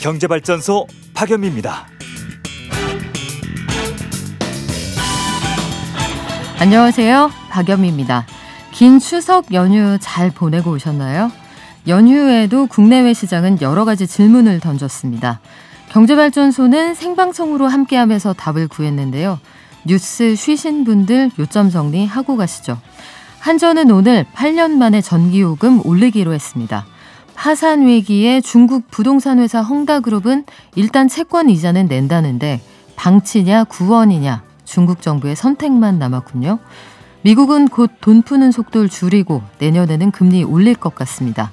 경제발전소 박연미입니다. 안녕하세요. 박연미입니다. 긴 추석 연휴 잘 보내고 오셨나요? 연휴에도 국내외 시장은 여러 가지 질문을 던졌습니다. 경제발전소는 생방송으로 함께하면서 답을 구했는데요. 뉴스 쉬신 분들 요점 정리하고 가시죠. 한전은 오늘 8년 만에 전기요금 올리기로 했습니다. 파산 위기에 중국 부동산 회사 헝다그룹은 일단 채권 이자는 낸다는데 방치냐 구원이냐 중국 정부의 선택만 남았군요. 미국은 곧 돈 푸는 속도를 줄이고 내년에는 금리 올릴 것 같습니다.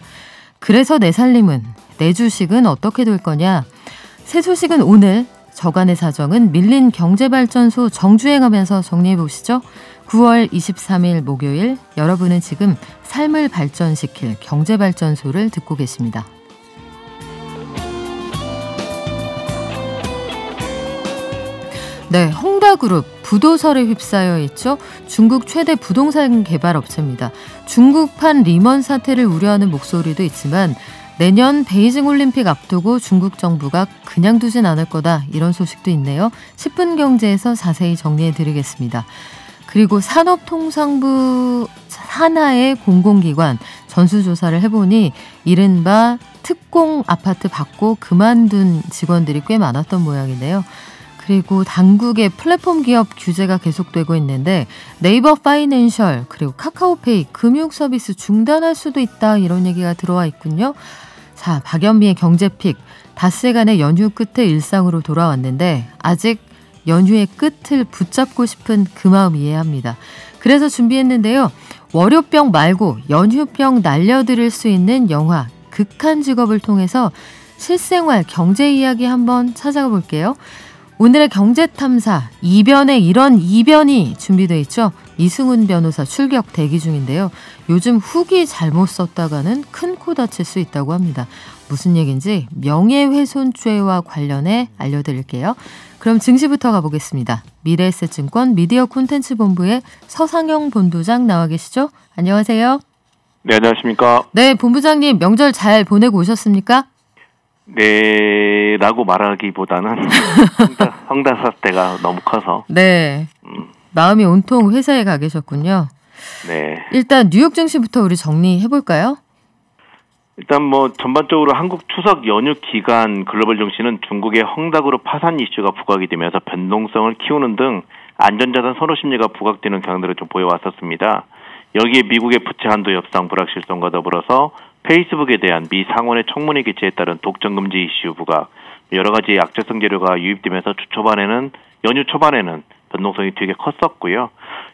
그래서 내 살림은, 내 주식은 어떻게 될 거냐? 새 소식은 오늘, 저간의 사정은 밀린 경제발전소 정주행하면서 정리해보시죠. 9월 23일 목요일, 여러분은 지금 삶을 발전시킬 경제발전소를 듣고 계십니다. 네, 헝다그룹 부도설에 휩싸여 있죠. 중국 최대 부동산 개발 업체입니다. 중국판 리먼 사태를 우려하는 목소리도 있지만 내년 베이징 올림픽 앞두고 중국 정부가 그냥 두진 않을 거다, 이런 소식도 있네요. 10분 경제에서 자세히 정리해드리겠습니다. 그리고 산업통상부 산하의 공공기관 전수조사를 해보니 이른바 특공 아파트 받고 그만둔 직원들이 꽤 많았던 모양이네요. 그리고 당국의 플랫폼 기업 규제가 계속되고 있는데 네이버 파이낸셜 그리고 카카오페이 금융 서비스 중단할 수도 있다, 이런 얘기가 들어와 있군요. 자, 박연미의 경제픽, 닷새간의 연휴 끝에 일상으로 돌아왔는데 아직 연휴의 끝을 붙잡고 싶은 그 마음 이해합니다. 그래서 준비했는데요. 월요병 말고 연휴병 날려드릴 수 있는 영화 극한 직업을 통해서 실생활 경제 이야기 한번 찾아가 볼게요. 오늘의 경제탐사, 이변에 이런 이변이 준비되어 있죠. 이승훈 변호사 출격 대기 중인데요. 요즘 후기 잘못 썼다가는 큰 코 다칠 수 있다고 합니다. 무슨 얘기인지 명예훼손죄와 관련해 알려드릴게요. 그럼 증시부터 가보겠습니다. 미래에셋증권 미디어 콘텐츠 본부의 서상영 본부장 나와 계시죠? 안녕하세요. 네, 안녕하십니까. 네, 본부장님 명절 잘 보내고 오셨습니까? 네, 라고 말하기보다는 헝다 사태가 너무 커서. 네, 마음이 온통 회사에 가 계셨군요. 네. 일단 뉴욕 증시부터 우리 정리해볼까요? 일단 뭐 전반적으로 한국 추석 연휴 기간 글로벌 증시는 중국의 헝다그룹 파산 이슈가 부각이 되면서 변동성을 키우는 등 안전자산 선호 심리가 부각되는 경향들을 좀 보여왔었습니다. 여기에 미국의 부채 한도 협상 불확실성과 더불어서 페이스북에 대한 미 상원의 청문회 개최에 따른 독점 금지 이슈 부각, 여러 가지 약재성 재료가 유입되면서 연휴 초반에는 변동성이 되게 컸었고요.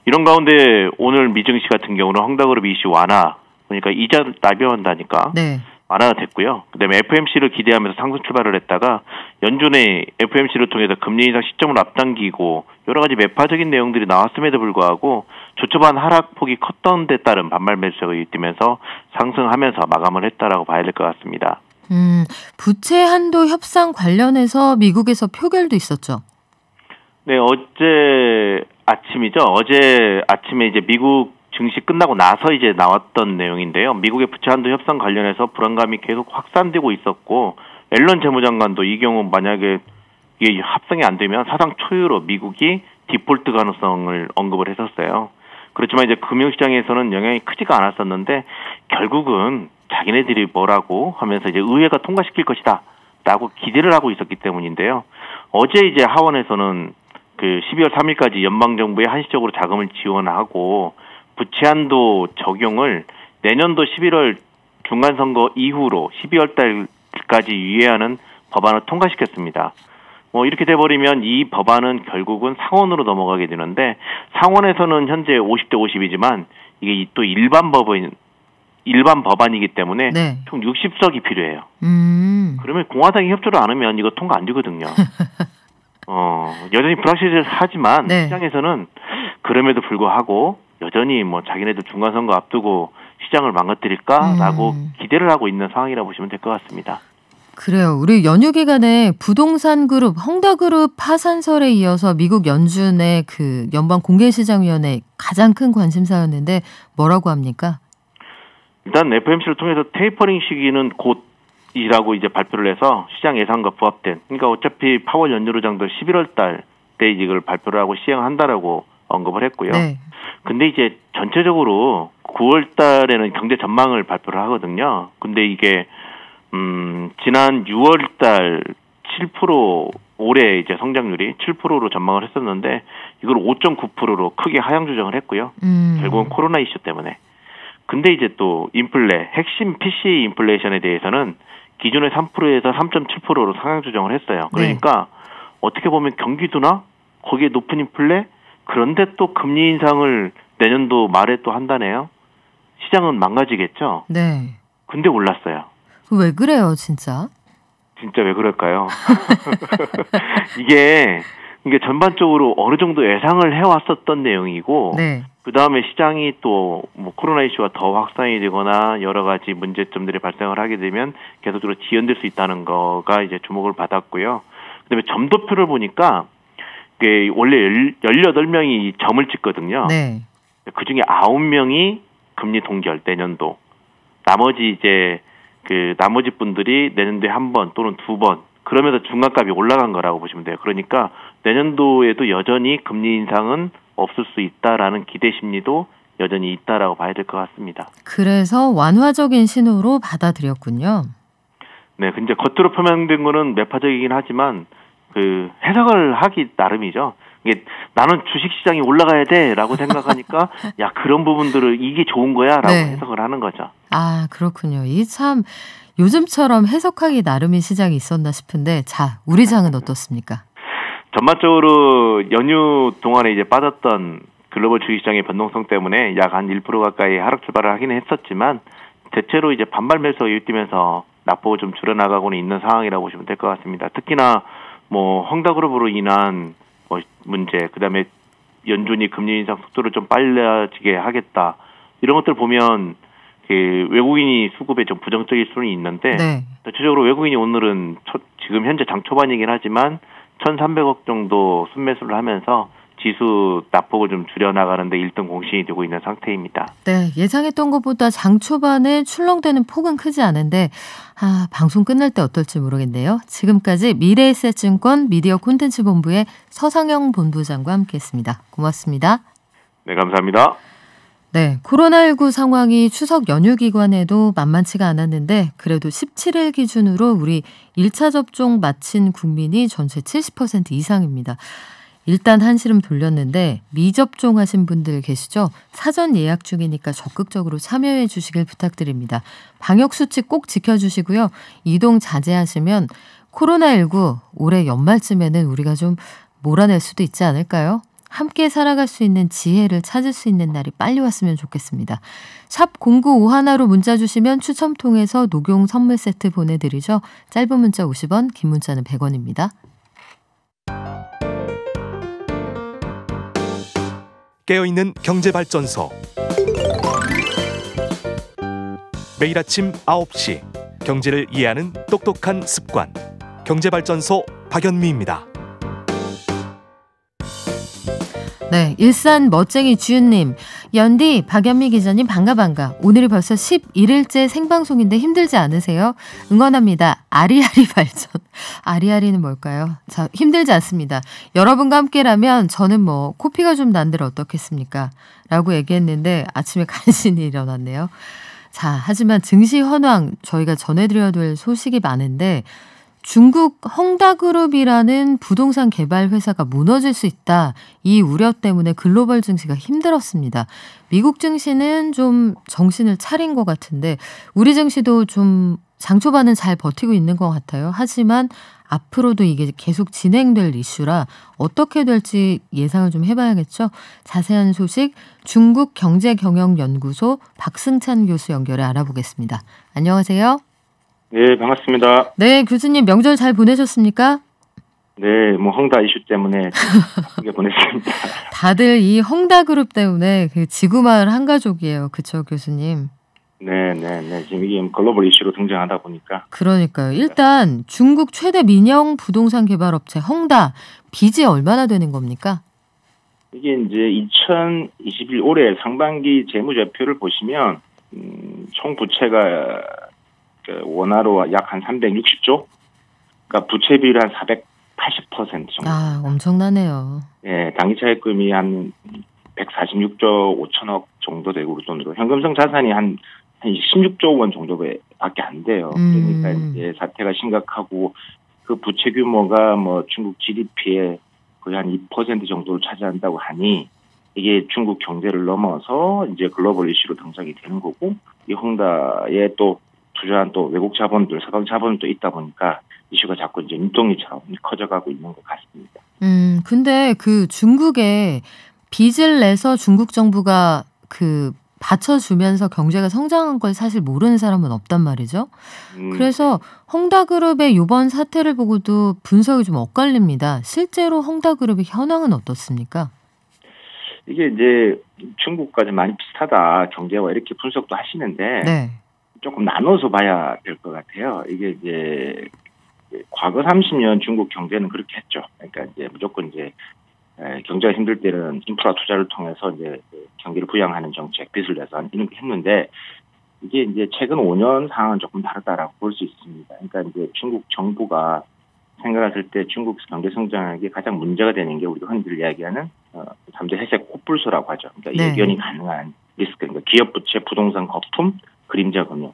이런 가운데 오늘 미증시 같은 경우는 헝다그룹 이슈 완화, 그러니까 이자 날벼한다니까 네. 완화가 됐고요. 그다음에 FMC를 기대하면서 상승 출발을 했다가 연준의 FMC를 통해서 금리 인상 시점을 앞당기고 여러 가지 매파적인 내용들이 나왔음에도 불구하고 조초반 하락폭이 컸던 데 따른 반발 매수가 유입되면서 상승하면서 마감을 했다라고 봐야 될 것 같습니다. 부채 한도 협상 관련해서 미국에서 표결도 있었죠. 네, 어제 아침에 이제 미국 증시 끝나고 나서 이제 나왔던 내용인데요. 미국의 부채 한도 협상 관련해서 불안감이 계속 확산되고 있었고, 앨런 재무장관도 이 경우 만약에 이게 합성이 안 되면 사상 초유로 미국이 디폴트 가능성을 언급을 했었어요. 그렇지만 이제 금융시장에서는 영향이 크지가 않았었는데 결국은 자기네들이 뭐라고 하면서 이제 의회가 통과시킬 것이다 라고 기대를 하고 있었기 때문인데요. 어제 이제 하원에서는 그 12월 3일까지 연방정부에 한시적으로 자금을 지원하고 부채 한도 적용을 내년도 11월 중간선거 이후로 12월 달까지 유예하는 법안을 통과시켰습니다. 뭐 이렇게 돼버리면 이 법안은 결국은 상원으로 넘어가게 되는데, 상원에서는 현재 50대 50이지만 이게 또 일반 법안이기 때문에 네. 총 60석이 필요해요. 그러면 공화당이 협조를 안 하면 이거 통과 안 되거든요. 여전히 불확실하지만 네. 시장에서는 그럼에도 불구하고 여전히 뭐 자기네들 중간선거 앞두고 시장을 망가뜨릴까라고 기대를 하고 있는 상황이라고 보시면 될 것 같습니다. 그래요. 우리 연휴 기간에 부동산 그룹 헝다그룹 파산설에 이어서 미국 연준의 그 연방공개시장위원회 가장 큰 관심사였는데 뭐라고 합니까? 일단 FOMC를 통해서 테이퍼링 시기는 곧 이라고 이제 발표를 해서 시장 예상과 부합된, 그러니까 어차피 8월 연휴로장도 11월 달 때 이걸 발표를 하고 시행한다라고 언급을 했고요. 네. 근데 이제 전체적으로 9월 달에는 경제 전망을 발표를 하거든요. 근데 이게 지난 6월 달 7% 올해 이제 성장률이 7%로 전망을 했었는데 이걸 5.9%로 크게 하향 조정을 했고요. 결국은 코로나 이슈 때문에. 근데 이제 또 인플레, 핵심 PCE 인플레이션에 대해서는 기존의 3%에서 3.7%로 상향 조정을 했어요. 그러니까 어떻게 보면 경기도나 거기에 높은 인플레, 그런데 또 금리 인상을 내년도 말에 또 한다네요. 시장은 망가지겠죠? 네. 근데 올랐어요. 왜 그래요, 진짜? 진짜 왜 그럴까요? 이게 전반적으로 어느 정도 예상을 해왔었던 내용이고, 네. 그 다음에 시장이 또 뭐 코로나 이슈가 더 확산이 되거나 여러 가지 문제점들이 발생을 하게 되면 계속적으로 지연될 수 있다는 거가 이제 주목을 받았고요. 그다음에 점도표를 보니까 이게 원래 18명이 점을 찍거든요. 네. 그 중에 9명이 금리 동결 내년도. 나머지 이제 나머지 분들이 내년도에 한 번 또는 두 번, 그러면서 중간값이 올라간 거라고 보시면 돼요. 그러니까 내년도에도 여전히 금리 인상은 없을 수 있다라는 기대 심리도 여전히 있다라고 봐야 될 것 같습니다. 그래서 완화적인 신호로 받아들였군요. 네, 근데 겉으로 표명된 거는 매파적이긴 하지만 해석을 하기 나름이죠. 이게 나는 주식시장이 올라가야 돼라고 생각하니까 야, 그런 부분들을 이게 좋은 거야라고 해석을 하는 거죠. 아, 그렇군요. 이 참 요즘처럼 해석하기 나름의 시장이 있었나 싶은데, 자, 우리 장은 어떻습니까? 전반적으로 연휴 동안에 이제 빠졌던 글로벌 주식시장의 변동성 때문에 약 한 1% 가까이 하락 출발을 하긴 했었지만 대체로 이제 반발 매수가 유입되면서 낙폭을 좀 줄여나가고는 있는 상황이라고 보시면 될 것 같습니다. 특히나 뭐 헝다그룹으로 인한 문제, 그다음에 연준이 금리 인상 속도를 좀 빨라지게 하겠다, 이런 것들 보면 외국인이 수급에 좀 부정적일 수는 있는데 대체적으로 외국인이 오늘은 지금 현재 장 초반이긴 하지만 1,300억 정도 순매수를 하면서 지수 낙폭을 좀 줄여나가는데 1등 공신이 되고 있는 상태입니다. 네, 예상했던 것보다 장 초반에 출렁대는 폭은 크지 않은데 방송 끝날 때 어떨지 모르겠네요. 지금까지 미래에셋증권 미디어 콘텐츠 본부의 서상영 본부장과 함께했습니다. 고맙습니다. 네, 감사합니다. 네, 코로나19 상황이 추석 연휴 기간에도 만만치가 않았는데 그래도 17일 기준으로 우리 1차 접종 마친 국민이 전체 70% 이상입니다. 일단 한시름 돌렸는데 미접종하신 분들 계시죠? 사전 예약 중이니까 적극적으로 참여해 주시길 부탁드립니다. 방역수칙 꼭 지켜주시고요. 이동 자제하시면 코로나19 올해 연말쯤에는 우리가 좀 몰아낼 수도 있지 않을까요? 함께 살아갈 수 있는 지혜를 찾을 수 있는 날이 빨리 왔으면 좋겠습니다. 샵 0951로 문자 주시면 추첨 통해서 녹용 선물 세트 보내드리죠. 짧은 문자 50원, 긴 문자는 100원입니다. 깨어있는 경제발전소. 매일 아침 9시 경제를 이해하는 똑똑한 습관. 경제발전소 박연미입니다. 네, 일산 멋쟁이 주윤님, 연디 박연미 기자님 반가. 오늘이 벌써 11일째 생방송인데 힘들지 않으세요? 응원합니다. 아리아리 발전. 아리아리는 뭘까요? 자, 힘들지 않습니다. 여러분과 함께라면 저는 뭐 코피가 좀 난들 어떻겠습니까? 라고 얘기했는데 아침에 간신히 일어났네요. 자, 하지만 증시 현황 저희가 전해드려야 될 소식이 많은데 중국 헝다그룹이라는 부동산 개발 회사가 무너질 수 있다. 이 우려 때문에 글로벌 증시가 힘들었습니다. 미국 증시는 좀 정신을 차린 것 같은데 우리 증시도 좀 장초반은 잘 버티고 있는 것 같아요. 하지만 앞으로도 이게 계속 진행될 이슈라 어떻게 될지 예상을 좀 해봐야겠죠. 자세한 소식 중국경제경영연구소 박승찬 교수 연결해 알아보겠습니다. 안녕하세요. 네, 반갑습니다. 네, 교수님 명절 잘 보내셨습니까? 네, 뭐 헝다 이슈 때문에 크게 보냈습니다. 다들 이 헝다그룹 때문에 지구마을 한 가족이에요. 그렇죠, 교수님? 네. 지금 이게 글로벌 이슈로 등장하다 보니까. 그러니까요. 일단 중국 최대 민영 부동산 개발 업체 헝다 빚이 얼마나 되는 겁니까? 이게 이제 2021 올해 상반기 재무제표를 보시면 총 부채가 원화로 약 한 360조, 그러니까 부채 비율 한 480% 정도. 아, 엄청나네요. 예, 당기 차입금이 한 146조 5천억 정도 되고 우리 돈으로 현금성 자산이 한 16조 원 정도밖에 안 돼요. 그러니까 이제 사태가 심각하고 그 부채 규모가 뭐 중국 GDP의 거의 한 2% 정도를 차지한다고 하니 이게 중국 경제를 넘어서 이제 글로벌 이슈로 등장이 되는 거고 이 헝다에 또 투자한 또 외국 자본들, 서방 자본도 있다 보니까 이슈가 자꾸 이제 눈덩이처럼 커져가고 있는 것 같습니다. 근데 그 중국에 빚을 내서 중국 정부가 그 받쳐주면서 경제가 성장한 걸 사실 모르는 사람은 없단 말이죠. 그래서 헝다그룹의 이번 사태를 보고도 분석이 좀 엇갈립니다. 실제로 헝다그룹의 현황은 어떻습니까? 이게 이제 중국과 좀 많이 비슷하다 경제와 이렇게 분석도 하시는데 네. 조금 나눠서 봐야 될 것 같아요. 이게 이제 과거 30년 중국 경제는 그렇게 했죠. 그러니까 이제 무조건 이제 경제가 힘들 때는 인프라 투자를 통해서 이제 경기를 부양하는 정책, 빚을 내서 이런 게 했는데 이게 이제 최근 5년 상황은 조금 다르다라고 볼 수 있습니다. 그러니까 이제 중국 정부가 생각했을 때 중국 경제 성장에게 가장 문제가 되는 게 우리가 흔히 이야기하는 3대 회색 코뿔소라고 하죠. 그러니까 네. 예견이 가능한 리스크, 그러니까 기업 부채, 부동산 거품, 그림자 금융.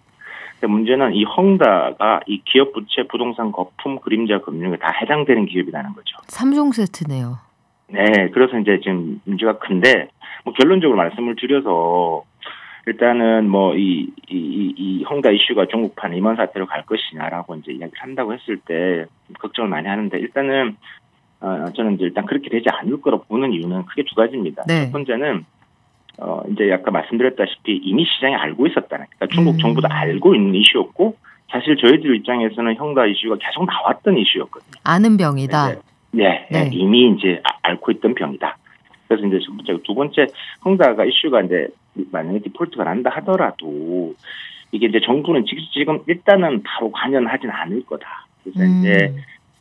근데 문제는 이 헝다가 이 기업 부채, 부동산 거품, 그림자 금융에 다 해당되는 기업이라는 거죠. 3종 세트네요. 네, 그래서 이제 지금 문제가 큰데, 뭐 결론적으로 말씀을 드려서, 일단은 뭐 이 헝다 이슈가 중국판 임원 사태로 갈 것이냐라고 이제 이야기를 한다고 했을 때, 걱정을 많이 하는데, 일단은, 저는 이제 일단 그렇게 되지 않을 거라고 보는 이유는 크게 두 가지입니다. 네. 첫 번째는, 이제 아까 말씀드렸다시피 이미 시장이 알고 있었다는, 그러니까 중국 정부도 알고 있는 이슈였고, 사실 저희들 입장에서는 헝다 이슈가 계속 나왔던 이슈였거든요. 아는 병이다. 네, 이미 이제 앓고 있던 병이다. 그래서 이제 첫 번째, 두 번째, 헝다가 이슈가 이제 만약에 디폴트가 난다 하더라도 이게 이제 정부는 지금 일단은 바로 관여하진 않을 거다. 그래서 이제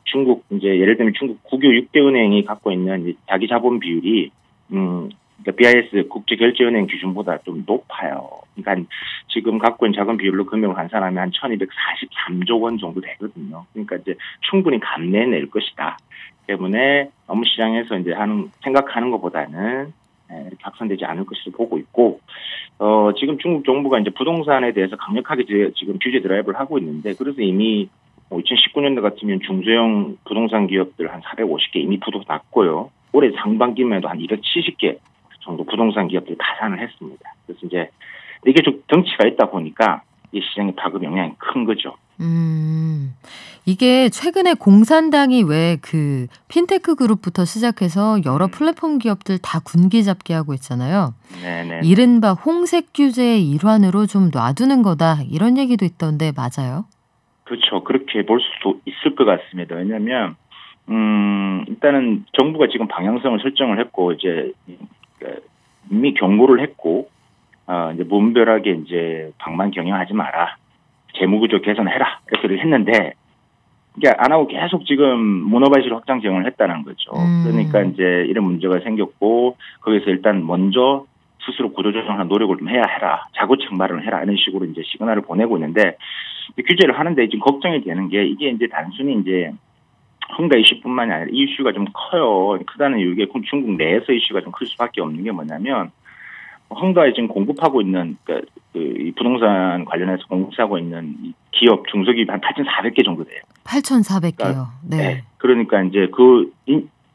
중국 이제 예를 들면 중국 국유 6대 은행이 갖고 있는 자기 자본 비율이 그러니까 BIS 국제결제은행 기준보다 좀 높아요. 그러니까 지금 갖고 있는 자금 비율로 금융을 한 사람이 한 1243조 원 정도 되거든요. 그러니까 이제 충분히 감내낼 것이다. 때문에 너무 시장에서 이제 생각하는 것보다는 이렇게 확산되지 않을 것으로 보고 있고, 지금 중국 정부가 이제 부동산에 대해서 강력하게 지금 규제 드라이브를 하고 있는데, 그래서 이미 2019년도 같으면 중소형 부동산 기업들 한 450개 이미 부도 났고요. 올해 상반기만 해도 한 270개 정도 부동산 기업들이 가산을 했습니다. 그래서 이제 이게 좀 덩치가 있다 보니까 이 시장의 파급 영향이 큰 거죠. 이게 최근에 공산당이 왜 그 핀테크 그룹부터 시작해서 여러 플랫폼 기업들 다 군기 잡기 하고 있잖아요. 네네. 이른바 홍색 규제의 일환으로 좀 놔두는 거다 이런 얘기도 있던데 맞아요? 그렇죠. 그렇게 볼 수도 있을 것 같습니다. 왜냐하면 일단은 정부가 지금 방향성을 설정을 했고 이제 이미 경고를 했고 이제 무분별하게 이제 방만 경영하지 마라. 재무구조 개선해라. 이렇게 했는데 이게 안 하고 계속 지금 모노바이시로 확장 지원을 했다는 거죠. 그러니까 이제 이런 문제가 생겼고 거기서 일단 먼저 스스로 구조조정하는 노력을 좀 해라. 자구책 마련을 해라. 이런 식으로 이제 시그널을 보내고 있는데 규제를 하는데 지금 걱정이 되는 게 이게 이제 단순히 이제 헝다 이슈뿐만이 아니라 이 이슈가 좀 커요. 크다는 이유가 중국 내에서 이슈가 좀 클 수밖에 없는 게 뭐냐면 헝다에 지금 공급하고 있는 이 부동산 관련해서 공급하고 있는 이 기업 중소기업 한 8,400개 정도 돼요. 8,400개요. 그러니까, 네. 그러니까 이제 그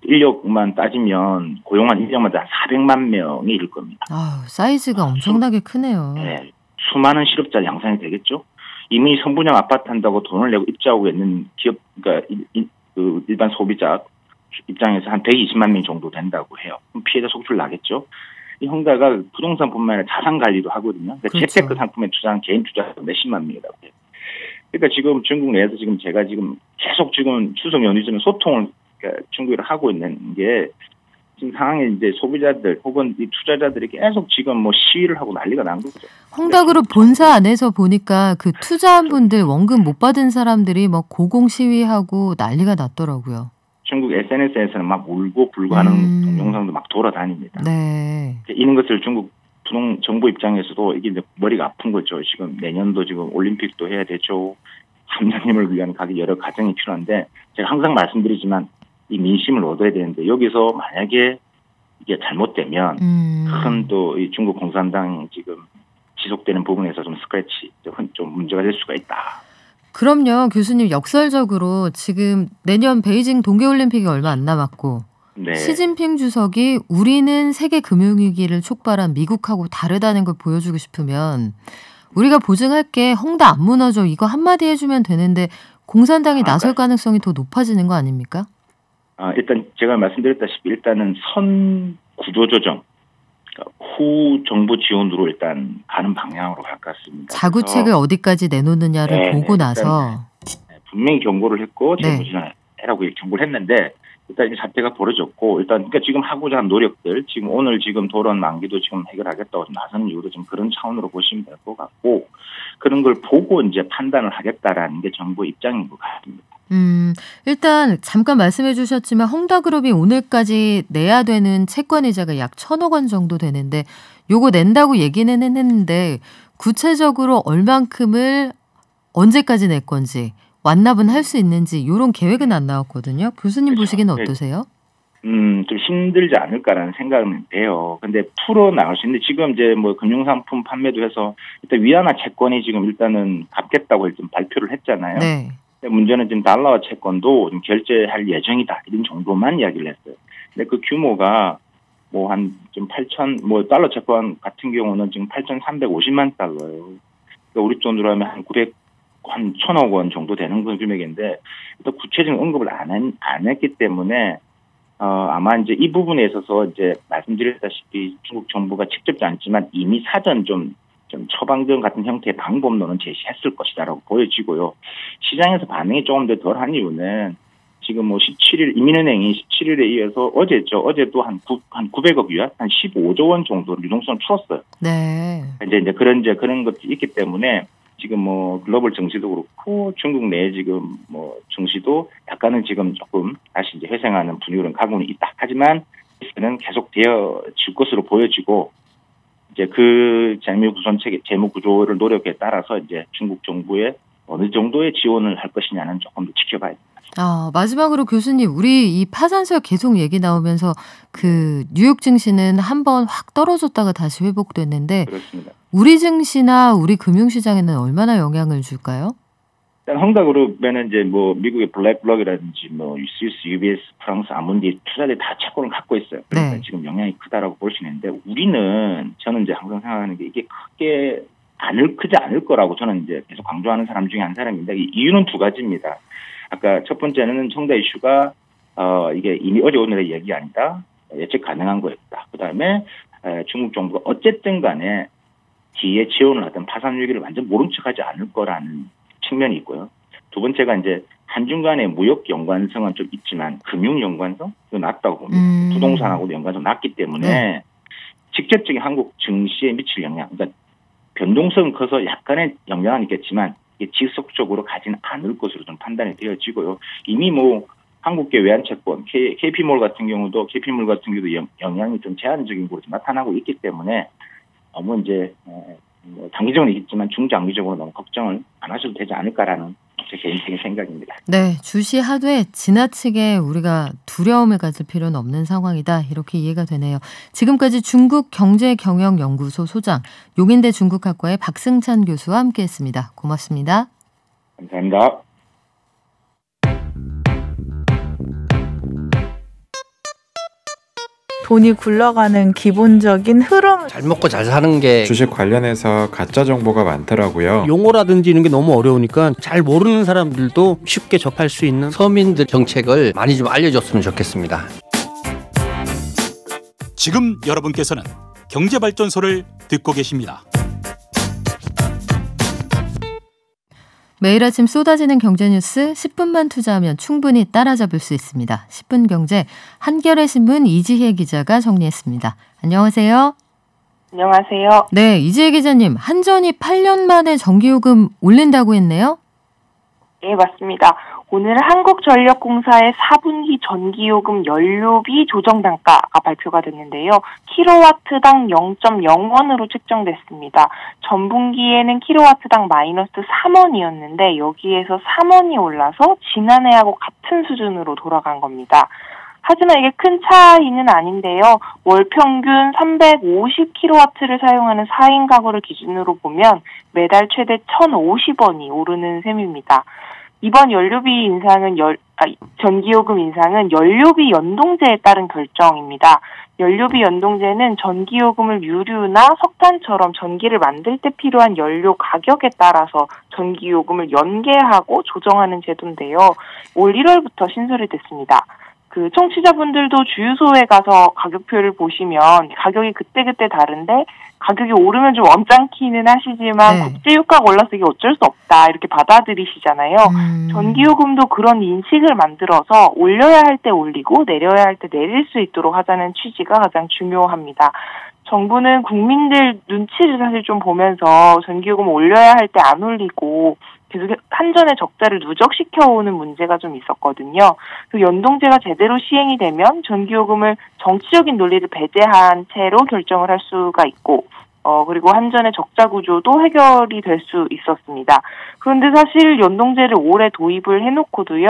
인력만 따지면 고용한 인력만 한 400만 명이 이를 겁니다. 사이즈가 엄청나게 크네요. 네, 수많은 실업자 양산이 되겠죠. 이미 성분양 아파트 한다고 돈을 내고 입주하고 있는 기업, 그러니까 그 일반 소비자 입장에서 한 120만 명 정도 된다고 해요. 그럼 피해자 속출 나겠죠. 이 헝다가 부동산뿐만 아니라 자산 관리도 하거든요. 그러니까 그렇죠. 재테크 상품에 투자한 개인 투자가 몇십만 명이라고 해요. 그러니까 지금 중국 내에서 제가 계속 추석 연휴 전에 소통을 중국으로 하고 있는 게 지금 상황에 이제 소비자들 혹은 이 투자자들이 계속 지금 뭐 시위를 하고 난리가 난 거죠. 헝다그룹 본사 안에서 보니까 그 투자한 분들 원금 못 받은 사람들이 뭐 고공 시위하고 난리가 났더라고요. 중국 SNS에서는 막 울고 불고 하는 동영상도 막 돌아다닙니다. 네. 이런 것을 중국 정부 입장에서도 이게 이제 머리가 아픈 거죠. 지금 내년도 지금 올림픽도 해야 되죠. 3년임을 위한 여러 과정이 필요한데 제가 항상 말씀드리지만 이 민심을 얻어야 되는데 여기서 만약에 이게 잘못되면 큰 또 이 중국 공산당 지금 지속되는 부분에서 좀 스크래치, 좀 문제가 될 수가 있다. 그럼요. 교수님 역설적으로 지금 내년 베이징 동계올림픽이 얼마 안 남았고 네. 시진핑 주석이 우리는 세계 금융위기를 촉발한 미국하고 다르다는 걸 보여주고 싶으면 우리가 보증할게 헝다 안 무너져 이거 한마디 해주면 되는데 공산당이 나설 가능성이 더 높아지는 거 아닙니까? 일단 제가 말씀드렸다시피 일단은 선 구조조정, 그러니까 후 정부 지원으로 일단 가는 방향으로 갈 것 같습니다. 자구책을 어디까지 내놓느냐를 보고 나서 분명히 경고를 했고 네. 재무진화해라고 경고를 했는데 일단 이 사태가 벌어졌고 일단 그러니까 지금 하고자 한 노력들 지금 오늘 지금 도론 만기도 지금 해결하겠다고 나서는 이유도 지금 그런 차원으로 보시면 될 것 같고 그런 걸 보고 이제 판단을 하겠다라는 게 정부 입장인 것 같습니다. 일단 잠깐 말씀해 주셨지만 헝다그룹이 오늘까지 내야 되는 채권이자가 약 1,000억 원 정도 되는데 요거 낸다고 얘기는 했는데 구체적으로 얼만큼을 언제까지 낼 건지 완납은 할 수 있는지 이런 계획은 안 나왔거든요. 교수님 그렇죠. 보시기는 어떠세요? 좀 힘들지 않을까라는 생각은 돼요. 근데 풀어 나갈 수 있는데 지금 이제 뭐 금융상품 판매도 해서 일단 위안화 채권이 지금 일단은 갚겠다고 일단 발표를 했잖아요. 네. 근데 문제는 지금 달러화 채권도 좀 결제할 예정이다 이런 정도만 이야기를 했어요. 근데 그 규모가 뭐 한 좀 8천 뭐 달러 채권 같은 경우는 지금 8,350만 달러예요. 그러니까 우리 돈으로 하면 한 1,000억 원 정도 되는 그 금액인데 또 구체적인 언급을 안 했기 때문에 아마 이제 이 부분에 있어서 이제 말씀드렸다시피 중국 정부가 직접지 않지만 이미 사전 좀 처방전 같은 형태의 방법론은 제시했을 것이다라고 보여지고요. 시장에서 반응이 조금 더 덜한 이유는 지금 뭐 17일 이민은행이 17일에 이어서 어제도 한 900억 위안, 한 15조 원 정도로 유동성을 풀었어요. 네. 이제 그런 것들이 있기 때문에 지금 뭐 글로벌 증시도 그렇고 중국 내 지금 뭐 증시도 약간은 지금 조금 다시 이제 회생하는 분위기는 가고는 있다. 하지만 이는 계속 되어질 것으로 보여지고 이제 그 재무 구조를 노력에 따라서 이제 중국 정부의 어느 정도의 지원을 할 것이냐는 조금 더 지켜봐야 됩니다. 마지막으로 교수님, 우리 이 파산설 계속 얘기 나오면서 그 뉴욕 증시는 한번 확 떨어졌다가 다시 회복됐는데 그렇습니다. 우리 증시나 우리 금융시장에는 얼마나 영향을 줄까요? 일단 헝다그룹에는 이제 뭐 미국의 블랙록이라든지 뭐 스위스, UBS, 프랑스, 아문디 투자들 다 채권을 갖고 있어요. 그러니까 네. 지금 영향이 크다라고 볼 수 있는데 우리는 저는 이제 항상 생각하는 게 이게 크지 않을 거라고 저는 이제 계속 강조하는 사람 중에 한 사람인데 이유는 두 가지입니다. 아까 첫 번째는 헝다 이슈가 이게 이미 어제 오늘의 얘기 아니다. 예측 가능한 거였다. 그다음에 중국 정부가 어쨌든 간에 뒤에 지원을 하든 파산 위기를 완전 모른 척하지 않을 거라는 측면이 있고요. 두 번째가 이제 한중 간의 무역 연관성은 좀 있지만 금융 연관성 낮다고 봅니다. 부동산하고도 연관성 낮기 때문에 네. 직접적인 한국 증시에 미칠 영향, 그러니까 변동성은 커서 약간의 영향은 있겠지만 이게 지속적으로 가지는 않을 것으로 좀 판단이 되어지고요. 이미 뭐 한국계 외환채권, KP몰 같은 경우도 영향이 좀 제한적인 곳으로 나타나고 있기 때문에 너무 이제 뭐 단기적으로는 있겠지만 중장기적으로 너무 걱정을 안 하셔도 되지 않을까라는 제 개인적인 생각입니다. 네, 주시하되 지나치게 우리가 두려움을 가질 필요는 없는 상황이다. 이렇게 이해가 되네요. 지금까지 중국경제경영연구소 소장, 용인대 중국학과의 박승찬 교수와 함께했습니다. 고맙습니다. 감사합니다. 돈이 굴러가는 기본적인 흐름. 잘 먹고 잘 사는 게 주식 관련해서 가짜 정보가 많더라고요. 용어라든지 이런 게 너무 어려우니까 잘 모르는 사람들도 쉽게 접할 수 있는 서민들 정책을 많이 좀 알려줬으면 좋겠습니다. 지금 여러분께서는 경제발전소를 듣고 계십니다. 매일 아침 쏟아지는 경제뉴스 10분만 투자하면 충분히 따라잡을 수 있습니다. 10분 경제 한겨레 신문 이지혜 기자가 정리했습니다. 안녕하세요. 안녕하세요. 네, 이지혜 기자님, 한전이 8년 만에 전기요금 올린다고 했네요? 네, 맞습니다. 오늘 한국전력공사의 4분기 전기요금 연료비 조정 단가가 발표가 됐는데요. 킬로와트당 0.0원으로 책정됐습니다. 전분기에는 킬로와트당 마이너스 3원이었는데 여기에서 3원이 올라서 지난해하고 같은 수준으로 돌아간 겁니다. 하지만 이게 큰 차이는 아닌데요. 월 평균 350kW를 사용하는 4인 가구를 기준으로 보면 매달 최대 1,050원이 오르는 셈입니다. 이번 연료비 인상은 전기요금 인상은 연료비 연동제에 따른 결정입니다. 연료비 연동제는 전기요금을 유류나 석탄처럼 전기를 만들 때 필요한 연료 가격에 따라서 전기요금을 연계하고 조정하는 제도인데요. 올 1월부터 신설이 됐습니다. 청취자분들도 주유소에 가서 가격표를 보시면 가격이 그때그때 다른데 가격이 오르면 좀 언짢기는 하시지만 네. 국제유가가 올라서 이게 어쩔 수 없다 이렇게 받아들이시잖아요. 전기요금도 그런 인식을 만들어서 올려야 할 때 올리고 내려야 할 때 내릴 수 있도록 하자는 취지가 가장 중요합니다. 정부는 국민들 눈치를 사실 좀 보면서 전기요금을 올려야 할 때 안 올리고 계속 한전의 적자를 누적시켜오는 문제가 좀 있었거든요. 그 연동제가 제대로 시행이 되면 전기요금을 정치적인 논리를 배제한 채로 결정을 할 수가 있고 그리고 한전의 적자 구조도 해결이 될 수 있었습니다. 그런데 사실 연동제를 올해 도입을 해놓고도요.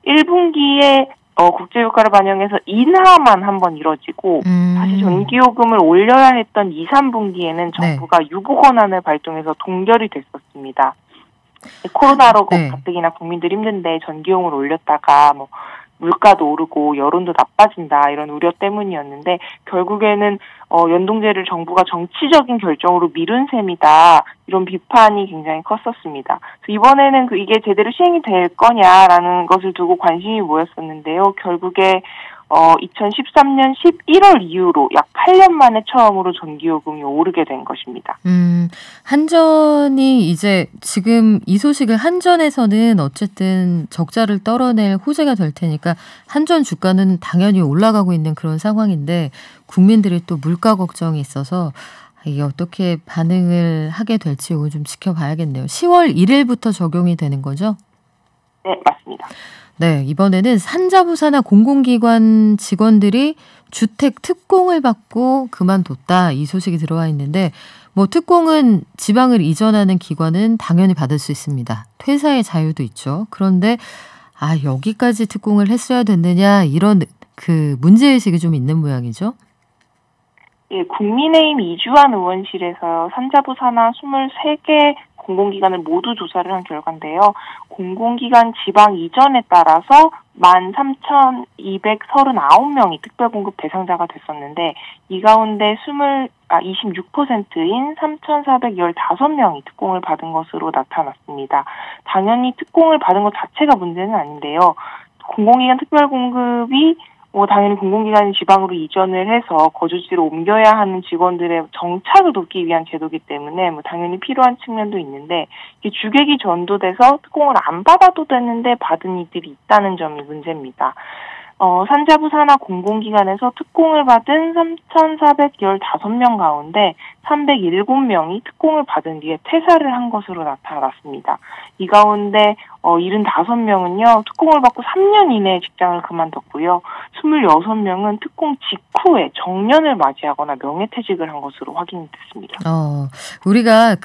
1분기에 국제유가를 반영해서 인하만 한번 이뤄지고 다시 전기요금을 올려야 했던 2, 3분기에는 정부가 유보 권한을 발동해서 동결이 됐었습니다. 코로나로 가뜩이나 국민들이 힘든데 전기요금을 올렸다가 물가도 오르고 여론도 나빠진다 이런 우려 때문이었는데 결국에는 연동제를 정부가 정치적인 결정으로 미룬 셈이다 이런 비판이 굉장히 컸었습니다. 그래서 이번에는 이게 제대로 시행이 될 거냐라는 것을 두고 관심이 모였었는데요. 결국에 2013년 11월 이후로 약 8년 만에 처음으로 전기요금이 오르게 된 것입니다. 한전이 이제 지금 이 소식을 한전에서는 어쨌든 적자를 떨어낼 호재가 될 테니까 한전 주가는 당연히 올라가고 있는 그런 상황인데 국민들이 또 물가 걱정이 있어서 이게 어떻게 반응을 하게 될지 이거 좀 지켜봐야겠네요. 10월 1일부터 적용이 되는 거죠? 네, 맞습니다. 네, 이번에는 산자부사나 공공기관 직원들이 주택 특공을 받고 그만뒀다 이 소식이 들어와 있는데 특공은 지방을 이전하는 기관은 당연히 받을 수 있습니다. 퇴사의 자유도 있죠. 그런데 여기까지 특공을 했어야 됐느냐 이런 문제의식이 좀 있는 모양이죠. 예, 국민의힘 이주환 의원실에서 산자부사나 23개 공공기관을 모두 조사를 한 결과인데요. 공공기관 지방 이전에 따라서 13,239명이 특별공급 대상자가 됐었는데 이 가운데 26%인 3,415명이 특공을 받은 것으로 나타났습니다. 당연히 특공을 받은 것 자체가 문제는 아닌데요. 공공기관 특별공급이 당연히 공공기관이 지방으로 이전을 해서 거주지로 옮겨야 하는 직원들의 정착을 돕기 위한 제도이기 때문에 당연히 필요한 측면도 있는데 이게 주객이 전도돼서 특공을 안 받아도 되는데 받은 이들이 있다는 점이 문제입니다. 산자부사나 공공기관에서 특공을 받은 3,415명 가운데 307명이 특공을 받은 뒤에 퇴사를 한 것으로 나타났습니다. 이 가운데 75명은요, 특공을 받고 3년 이내에 직장을 그만뒀고요. 26명은 특공 직후에 정년을 맞이하거나 명예퇴직을 한 것으로 확인이 됐습니다. 우리가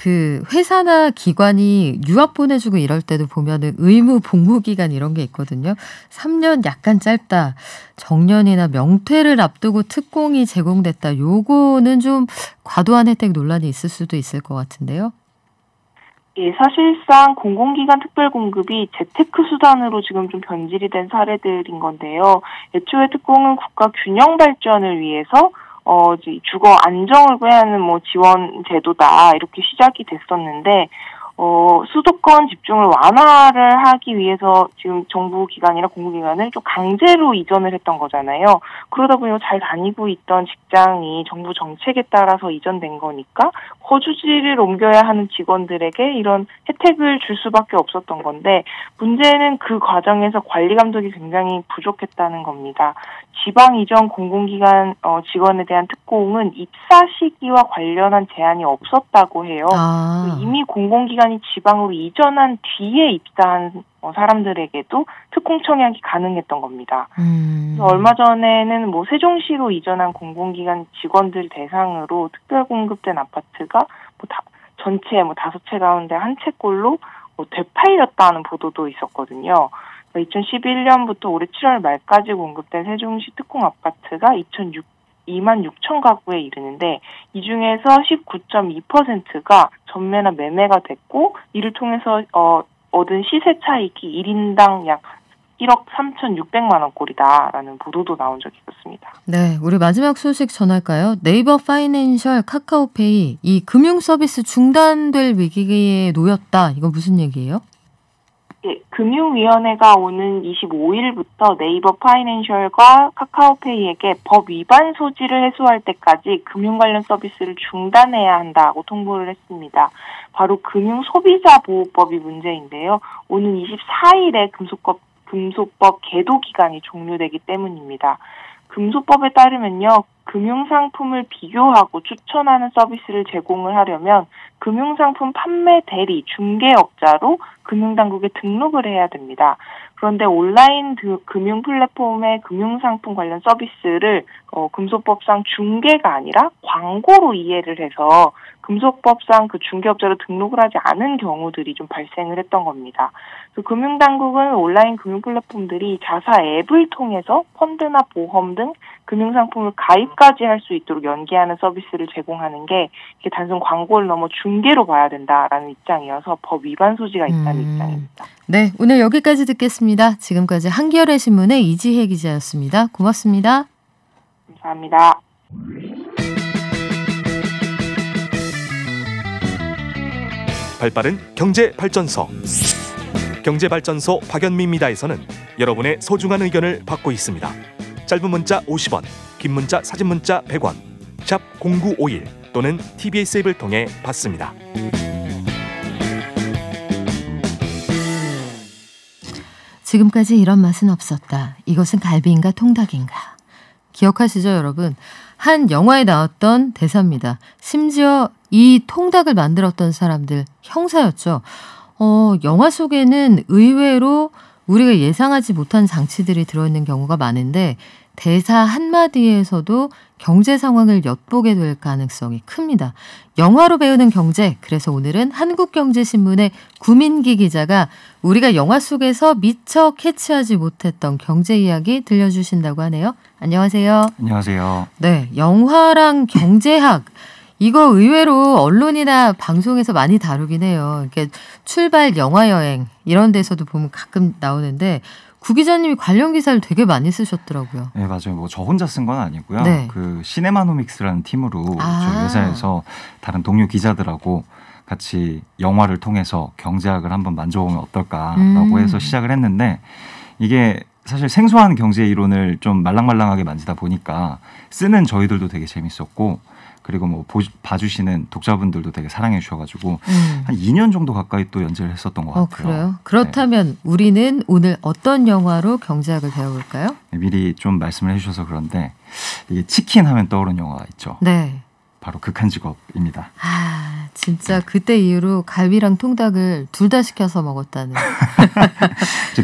회사나 기관이 유학 보내주고 이럴 때도 보면은 의무 복무 기간 이런 게 있거든요. 3년 약간 짧다. 정년이나 명퇴를 앞두고 특공이 제공됐다. 요거는 좀 과도한 혜택 논란이 있을 수도 있을 것 같은데요. 예, 사실상 공공기관 특별공급이 재테크 수단으로 지금 좀 변질이 된 사례들인 건데요. 애초에 특공은 국가 균형 발전을 위해서 주거 안정을 꾀하는 지원 제도다 이렇게 시작이 됐었는데 수도권 집중을 완화를 하기 위해서 지금 정부 기관이나 공공기관을 좀 강제로 이전을 했던 거잖아요. 그러다 보니 잘 다니고 있던 직장이 정부 정책에 따라서 이전된 거니까 거주지를 옮겨야 하는 직원들에게 이런 혜택을 줄 수밖에 없었던 건데 문제는 그 과정에서 관리 감독이 굉장히 부족했다는 겁니다. 지방 이전 공공기관 직원에 대한 특공은 입사 시기와 관련한 제한이 없었다고 해요. 이미 공공기관 공공기관이 지방으로 이전한 뒤에 입사한 사람들에게도 특공 청약이 가능했던 겁니다. 그래서 얼마 전에는 뭐 세종시로 이전한 공공기관 직원들 대상으로 특별 공급된 아파트가 전체 5채 가운데 한 채꼴로 되팔렸다는 보도도 있었거든요. 2011년부터 올해 7월 말까지 공급된 세종시 특공 아파트가 2만 6천 가구에 이르는데 이 중에서 19.2%가 전매나 매매가 됐고 이를 통해서 얻은 시세 차익이 1인당 약 1억 3,600만 원꼴이다라는 보도도 나온 적이 있었습니다. 네, 우리 마지막 소식 전할까요? 네이버 파이낸셜, 카카오페이 이 금융 서비스 중단될 위기에 놓였다. 이건 무슨 얘기예요? 예, 금융위원회가 오는 25일부터 네이버 파이낸셜과 카카오페이에게 법 위반 소지를 해소할 때까지 금융 관련 서비스를 중단해야 한다고 통보를 했습니다. 바로 금융소비자보호법이 문제인데요. 오는 24일에 금소법 계도 기간이 종료되기 때문입니다. 금소법에 따르면요. 금융상품을 비교하고 추천하는 서비스를 제공을 하려면 금융상품 판매 대리, 중개업자로 금융당국에 등록을 해야 됩니다. 그런데 온라인 금융 플랫폼의 금융상품 관련 서비스를 금소법상 중개가 아니라 광고로 이해를 해서 금소법상 그 중개업자로 등록을 하지 않은 경우들이 좀 발생을 했던 겁니다. 금융당국은 온라인 금융 플랫폼들이 자사 앱을 통해서 펀드나 보험 등 금융상품을 가입까지 할 수 있도록 연계하는 서비스를 제공하는 게 이게 단순 광고를 넘어 중개로 봐야 된다라는 입장이어서 법 위반 소지가 있다는 입장입니다. 네, 오늘 여기까지 듣겠습니다. 지금까지 한겨레 신문의 이지혜 기자였습니다. 고맙습니다. 감사합니다. 발빠른 경제발전소. 경제발전소 박연미입니다에서는 여러분의 소중한 의견을 받고 있습니다. 짧은 문자 50원, 긴 문자 사진 문자 100원, 샵 0951 또는 TBS 앱을 통해 받습니다. 지금까지 이런 맛은 없었다. 이것은 갈비인가 통닭인가. 기억하시죠, 여러분? 한 영화에 나왔던 대사입니다. 심지어 이 통닭을 만들었던 사람들 형사였죠. 영화 속에는 의외로 우리가 예상하지 못한 장치들이 들어있는 경우가 많은데 대사 한마디에서도 경제 상황을 엿보게 될 가능성이 큽니다. 영화로 배우는 경제, 그래서 오늘은 한국경제신문의 구민기 기자가 우리가 영화 속에서 미처 캐치하지 못했던 경제 이야기 들려주신다고 하네요. 안녕하세요. 안녕하세요. 네, 영화랑 경제학. 이거 의외로 언론이나 방송에서 많이 다루긴 해요. 이렇게 출발 영화 여행 이런 데서도 보면 가끔 나오는데 구 기자님이 관련 기사를 되게 많이 쓰셨더라고요. 네, 맞아요. 뭐 저 혼자 쓴 건 아니고요. 네. 그 시네마노믹스라는 팀으로 저희 회사에서 다른 동료 기자들하고 같이 영화를 통해서 경제학을 한번 만져보면 어떨까라고 해서 시작을 했는데 이게 사실 생소한 경제 이론을 좀 말랑말랑하게 만지다 보니까 쓰는 저희들도 되게 재밌었고 그리고 뭐 봐주시는 독자분들도 되게 사랑해 주셔가지고 한 2년 정도 가까이 또 연재를 했었던 것 같아요. 그래요? 그렇다면 네. 우리는 오늘 어떤 영화로 경제학을 배워볼까요? 네, 미리 좀 말씀을 해주셔서 그런데 이게 치킨 하면 떠오르는 영화가 있죠. 네. 바로 극한 직업입니다. 아, 진짜 그때 이후로 갈비랑 통닭을 둘 다 시켜서 먹었다는.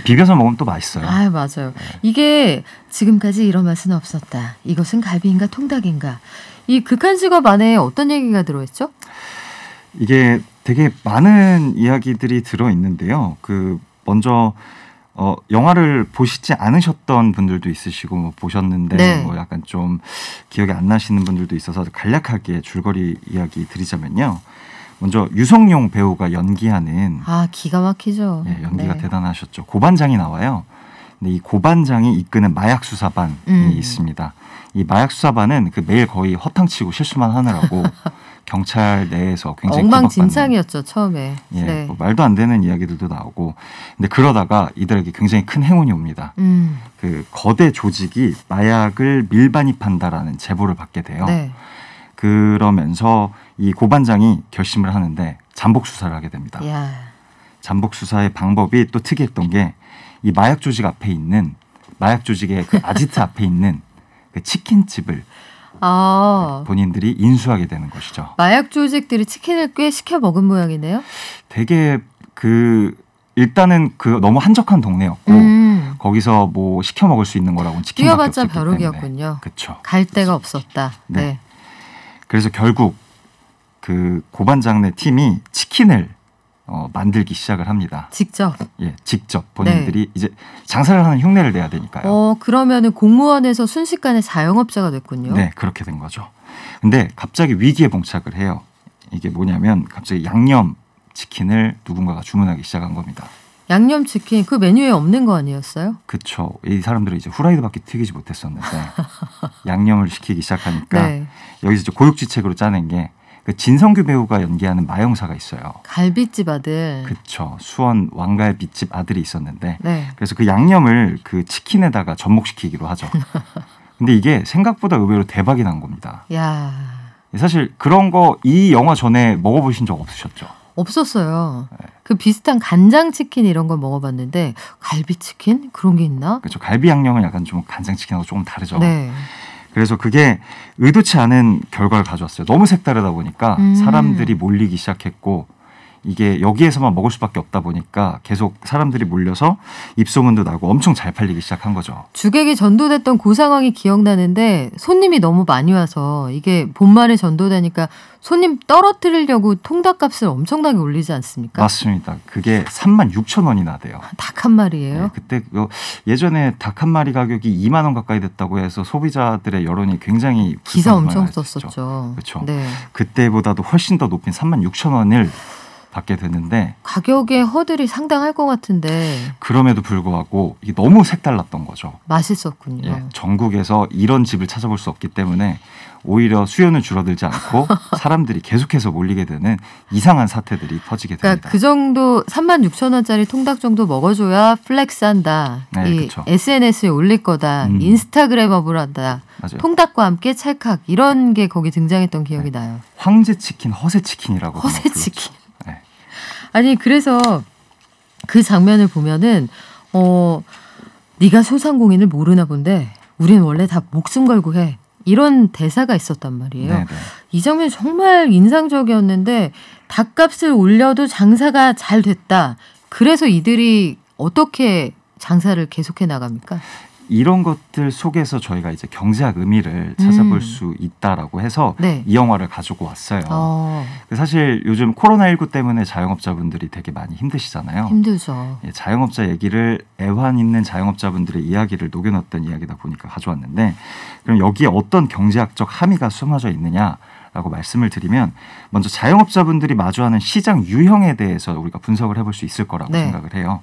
비벼서 먹으면 또 맛있어요. 아, 맞아요. 네. 이게 지금까지 이런 맛은 없었다. 이것은 갈비인가 통닭인가. 이 극한 직업 안에 어떤 얘기가 들어있죠? 이게 되게 많은 이야기들이 들어있는데요. 먼저 영화를 보시지 않으셨던 분들도 있으시고 뭐 보셨는데 네. 뭐 약간 좀 기억이 안 나시는 분들도 있어서 간략하게 줄거리 이야기 드리자면요. 먼저 유성용 배우가 연기하는 기가 막히죠. 네, 연기가 대단하셨죠. 고반장이 나와요. 근데 이 고반장이 이끄는 마약 수사반이 있습니다. 이 마약 수사반은 매일 거의 허탕치고 실수만 하느라고 경찰 내에서 굉장히 엉망진창이었죠 처음에. 예, 네. 뭐 말도 안 되는 이야기들도 나오고, 근데 그러다가 이들에게 굉장히 큰 행운이 옵니다. 거대 조직이 마약을 밀반입한다라는 제보를 받게 돼요. 네. 그러면서 이 고반장이 결심을 하는데 잠복 수사를 하게 됩니다. 야. 잠복 수사의 방법이 또 특이했던 게 이 마약 조직의 아지트 앞에 있는 그 치킨집을 본인들이 인수하게 되는 것이죠. 마약 조직들이 치킨을 꽤 시켜 먹은 모양이네요. 되게 일단은 너무 한적한 동네였고 거기서 뭐 시켜 먹을 수 있는 거라고는 치킨밖에 없었기 때문에. 뛰어봤자 벼룩이었군요. 그렇죠. 갈 데가 없었다. 네. 그래서 결국 그 고반장네 팀이 치킨을 만들기 시작을 합니다. 직접? 예, 직접 본인들이 이제 장사를 하는 흉내를 내야 되니까요. 그러면은 공무원에서 순식간에 자영업자가 됐군요. 네, 그렇게 된 거죠. 근데 갑자기 위기에 봉착을 해요. 이게 뭐냐면 갑자기 양념 치킨을 누군가가 주문하기 시작한 겁니다. 양념치킨 그 메뉴에 없는 거 아니었어요? 그렇죠. 이 사람들은 이제 후라이드밖에 튀기지 못했었는데 양념을 시키기 시작하니까 여기서 이제 고육지책으로 짜낸 게 그 진성규 배우가 연기하는 마영사가 있어요. 갈비집 아들. 그렇죠. 수원 왕갈비집 아들이 있었는데 그래서 그 양념을 그 치킨에다가 접목시키기로 하죠. 근데 이게 생각보다 의외로 대박이 난 겁니다. 야. 사실 그런 거 이 영화 전에 먹어보신 적 없으셨죠? 없었어요. 그 비슷한 간장치킨 이런 걸 먹어봤는데 갈비치킨? 그런 게 있나? 그렇죠. 갈비 양념은 약간 좀 간장치킨하고 조금 다르죠. 네. 그래서 그게 의도치 않은 결과를 가져왔어요. 너무 색다르다 보니까 사람들이 몰리기 시작했고 이게 여기에서만 먹을 수밖에 없다 보니까 계속 사람들이 몰려서 입소문도 나고 엄청 잘 팔리기 시작한 거죠. 주객이 전도됐던 그 상황이 기억나는데 손님이 너무 많이 와서 이게 본말에 전도되니까 손님 떨어뜨리려고 통닭값을 엄청나게 올리지 않습니까? 맞습니다. 그게 36,000원이나 돼요. 닭 한 마리예요? 네, 그때 예전에 닭 한 마리 가격이 2만 원 가까이 됐다고 해서 소비자들의 여론이 굉장히 기사 엄청 썼었죠. 그렇죠. 네. 그때보다도 훨씬 더 높인 36,000원을 받게 되는데 가격의 허들이 상당할 것 같은데 그럼에도 불구하고 이게 너무 색달랐던 거죠. 맛있었군요. 예, 전국에서 이런 집을 찾아볼 수 없기 때문에 오히려 수요는 줄어들지 않고 사람들이 계속해서 몰리게 되는 이상한 사태들이 퍼지게 됩니다. 그러니까 그 정도 36,000원짜리 통닭 정도 먹어줘야 플렉스한다. 네, 이 그렇죠. SNS에 올릴 거다. 인스타그램업을 한다. 맞아요. 통닭과 함께 찰칵 이런 게 거기 등장했던 기억이 나요. 황제치킨, 허세치킨이라고. 허세치킨. 네. 아니 그래서 그 장면을 보면은 네가 소상공인을 모르나 본데 우린 원래 다 목숨 걸고 해. 이런 대사가 있었단 말이에요. 네네. 이 장면이 정말 인상적이었는데 닭값을 올려도 장사가 잘 됐다. 그래서 이들이 어떻게 장사를 계속해 나갑니까? 이런 것들 속에서 저희가 이제 경제학 의미를 찾아볼 수 있다라고 해서 이 영화를 가지고 왔어요. 사실 요즘 코로나19 때문에 자영업자분들이 되게 많이 힘드시잖아요. 힘들죠. 예, 자영업자 얘기를 애환 있는 자영업자분들의 이야기를 녹여놨던 이야기다 보니까 가져왔는데 그럼 여기에 어떤 경제학적 함의가 숨어져 있느냐라고 말씀을 드리면 먼저 자영업자분들이 마주하는 시장 유형에 대해서 우리가 분석을 해볼 수 있을 거라고 생각을 해요.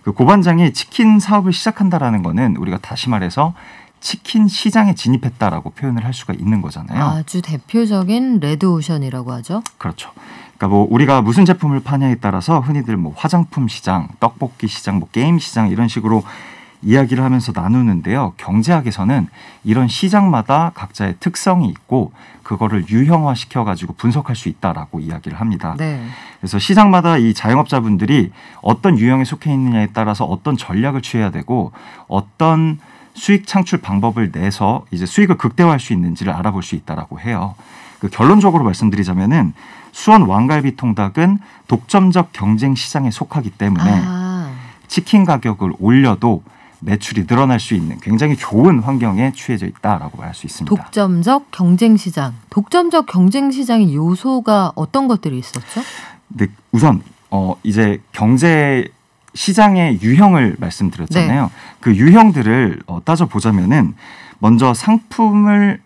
그 고반장이 치킨 사업을 시작한다라는 거는 우리가 다시 말해서 치킨 시장에 진입했다라고 표현을 할 수가 있는 거잖아요. 아주 대표적인 레드오션이라고 하죠. 그렇죠. 그러니까 뭐 우리가 무슨 제품을 파냐에 따라서 흔히들 뭐 화장품 시장, 떡볶이 시장, 뭐 게임 시장 이런 식으로 이야기를 하면서 나누는데요. 경제학에서는 이런 시장마다 각자의 특성이 있고 그거를 유형화시켜가지고 분석할 수 있다라고 이야기를 합니다. 네. 그래서 시장마다 이 자영업자분들이 어떤 유형에 속해 있느냐에 따라서 어떤 전략을 취해야 되고 어떤 수익 창출 방법을 내서 이제 수익을 극대화할 수 있는지를 알아볼 수 있다라고 해요. 그 결론적으로 말씀드리자면은 수원 왕갈비 통닭은 독점적 경쟁 시장에 속하기 때문에 치킨 가격을 올려도 매출이 늘어날 수 있는 굉장히 좋은 환경에 취해져 있다라고 말 수 있습니다. 독점적 경쟁 시장. 독점적 경쟁 시장의 요소가 어떤 것들이 있었죠? 네, 우선 이제 경제 시장의 유형을 말씀드렸잖아요. 그 유형들을 따져보자면은 먼저 상품을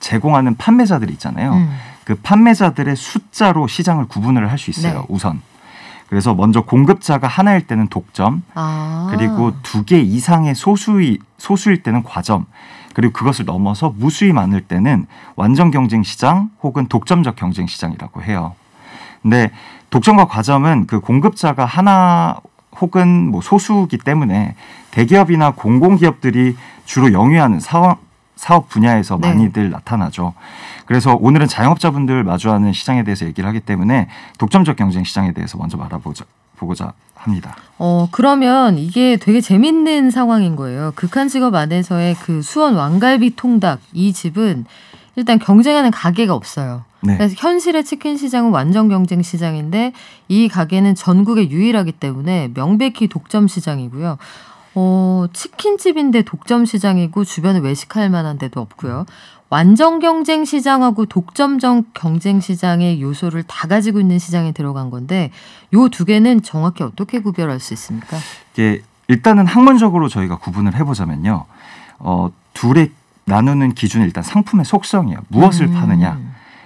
제공하는 판매자들이 있잖아요. 그 판매자들의 숫자로 시장을 구분을 할 수 있어요. 우선. 그래서 먼저 공급자가 하나일 때는 독점, 그리고 2개 이상의 소수일 때는 과점, 그리고 그것을 넘어서 무수히 많을 때는 완전 경쟁 시장 혹은 독점적 경쟁 시장이라고 해요. 근데 독점과 과점은 그 공급자가 하나 혹은 뭐 소수이기 때문에 대기업이나 공공기업들이 주로 영위하는 사업 분야에서 많이들 나타나죠. 그래서 오늘은 자영업자분들 마주하는 시장에 대해서 얘기를 하기 때문에 독점적 경쟁 시장에 대해서 먼저 보고자 합니다. 그러면 이게 되게 재밌는 상황인 거예요. 극한 직업 안에서의 그 수원 왕갈비 통닭 이 집은 일단 경쟁하는 가게가 없어요. 네. 그래서 현실의 치킨 시장은 완전 경쟁 시장인데 이 가게는 전국에 유일하기 때문에 명백히 독점 시장이고요. 치킨집인데 독점 시장이고 주변에 외식할 만한 데도 없고요. 완전 경쟁 시장하고 독점적 경쟁 시장의 요소를 다 가지고 있는 시장에 들어간 건데 요 두 개는 정확히 어떻게 구별할 수 있습니까? 이게 일단은 학문적으로 저희가 구분을 해보자면요. 둘의 나누는 기준은 일단 상품의 속성이에요. 무엇을 파느냐.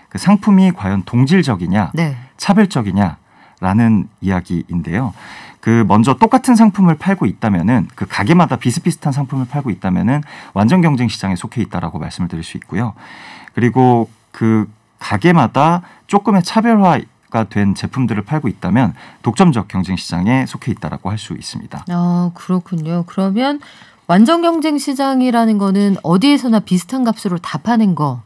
그 상품이 과연 동질적이냐, 네. 차별적이냐라는 이야기인데요. 그 먼저 똑같은 상품을 팔고 있다면은 그 가게마다 비슷비슷한 상품을 팔고 있다면은 완전 경쟁 시장에 속해 있다라고 말씀을 드릴 수 있고요. 그리고 그 가게마다 조금의 차별화가 된 제품들을 팔고 있다면 독점적 경쟁 시장에 속해 있다라고 할 수 있습니다. 그렇군요. 그러면 완전 경쟁 시장이라는 거는 어디에서나 비슷한 값으로 다 파는 거.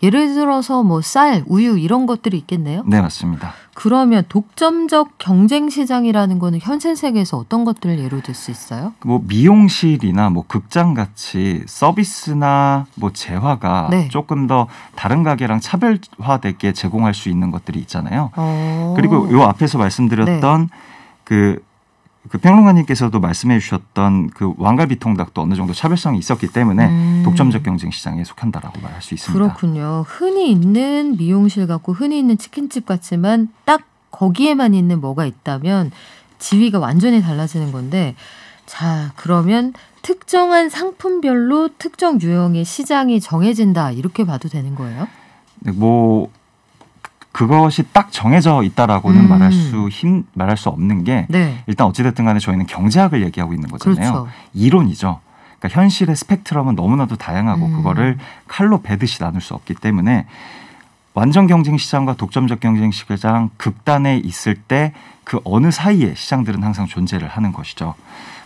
예를 들어서 뭐 쌀, 우유 이런 것들이 있겠네요. 네, 맞습니다. 그러면 독점적 경쟁 시장이라는 거는 현실 세계에서 어떤 것들을 예로 들 수 있어요? 뭐 미용실이나 뭐 극장 같이 서비스나 뭐 재화가 네. 조금 더 다른 가게랑 차별화되게 제공할 수 있는 것들이 있잖아요. 그리고 요 앞에서 말씀드렸던 그 평론가님께서도 말씀해 주셨던 그 왕갈비 통닭도 어느 정도 차별성이 있었기 때문에 독점적 경쟁 시장에 속한다라고 말할 수 있습니다. 그렇군요. 흔히 있는 미용실 같고 흔히 있는 치킨집 같지만 딱 거기에만 있는 뭐가 있다면 지위가 완전히 달라지는 건데 자, 그러면 특정한 상품별로 특정 유형의 시장이 정해진다 이렇게 봐도 되는 거예요? 네, 뭐 그것이 딱 정해져 있다라고는 말할 수 없는 게 네. 일단 어찌됐든 간에 저희는 경제학을 얘기하고 있는 거잖아요. 그렇죠. 이론이죠. 그러니까 현실의 스펙트럼은 너무나도 다양하고 그거를 칼로 베듯이 나눌 수 없기 때문에 완전 경쟁 시장과 독점적 경쟁 시장 극단에 있을 때 그 어느 사이에 시장들은 항상 존재를 하는 것이죠.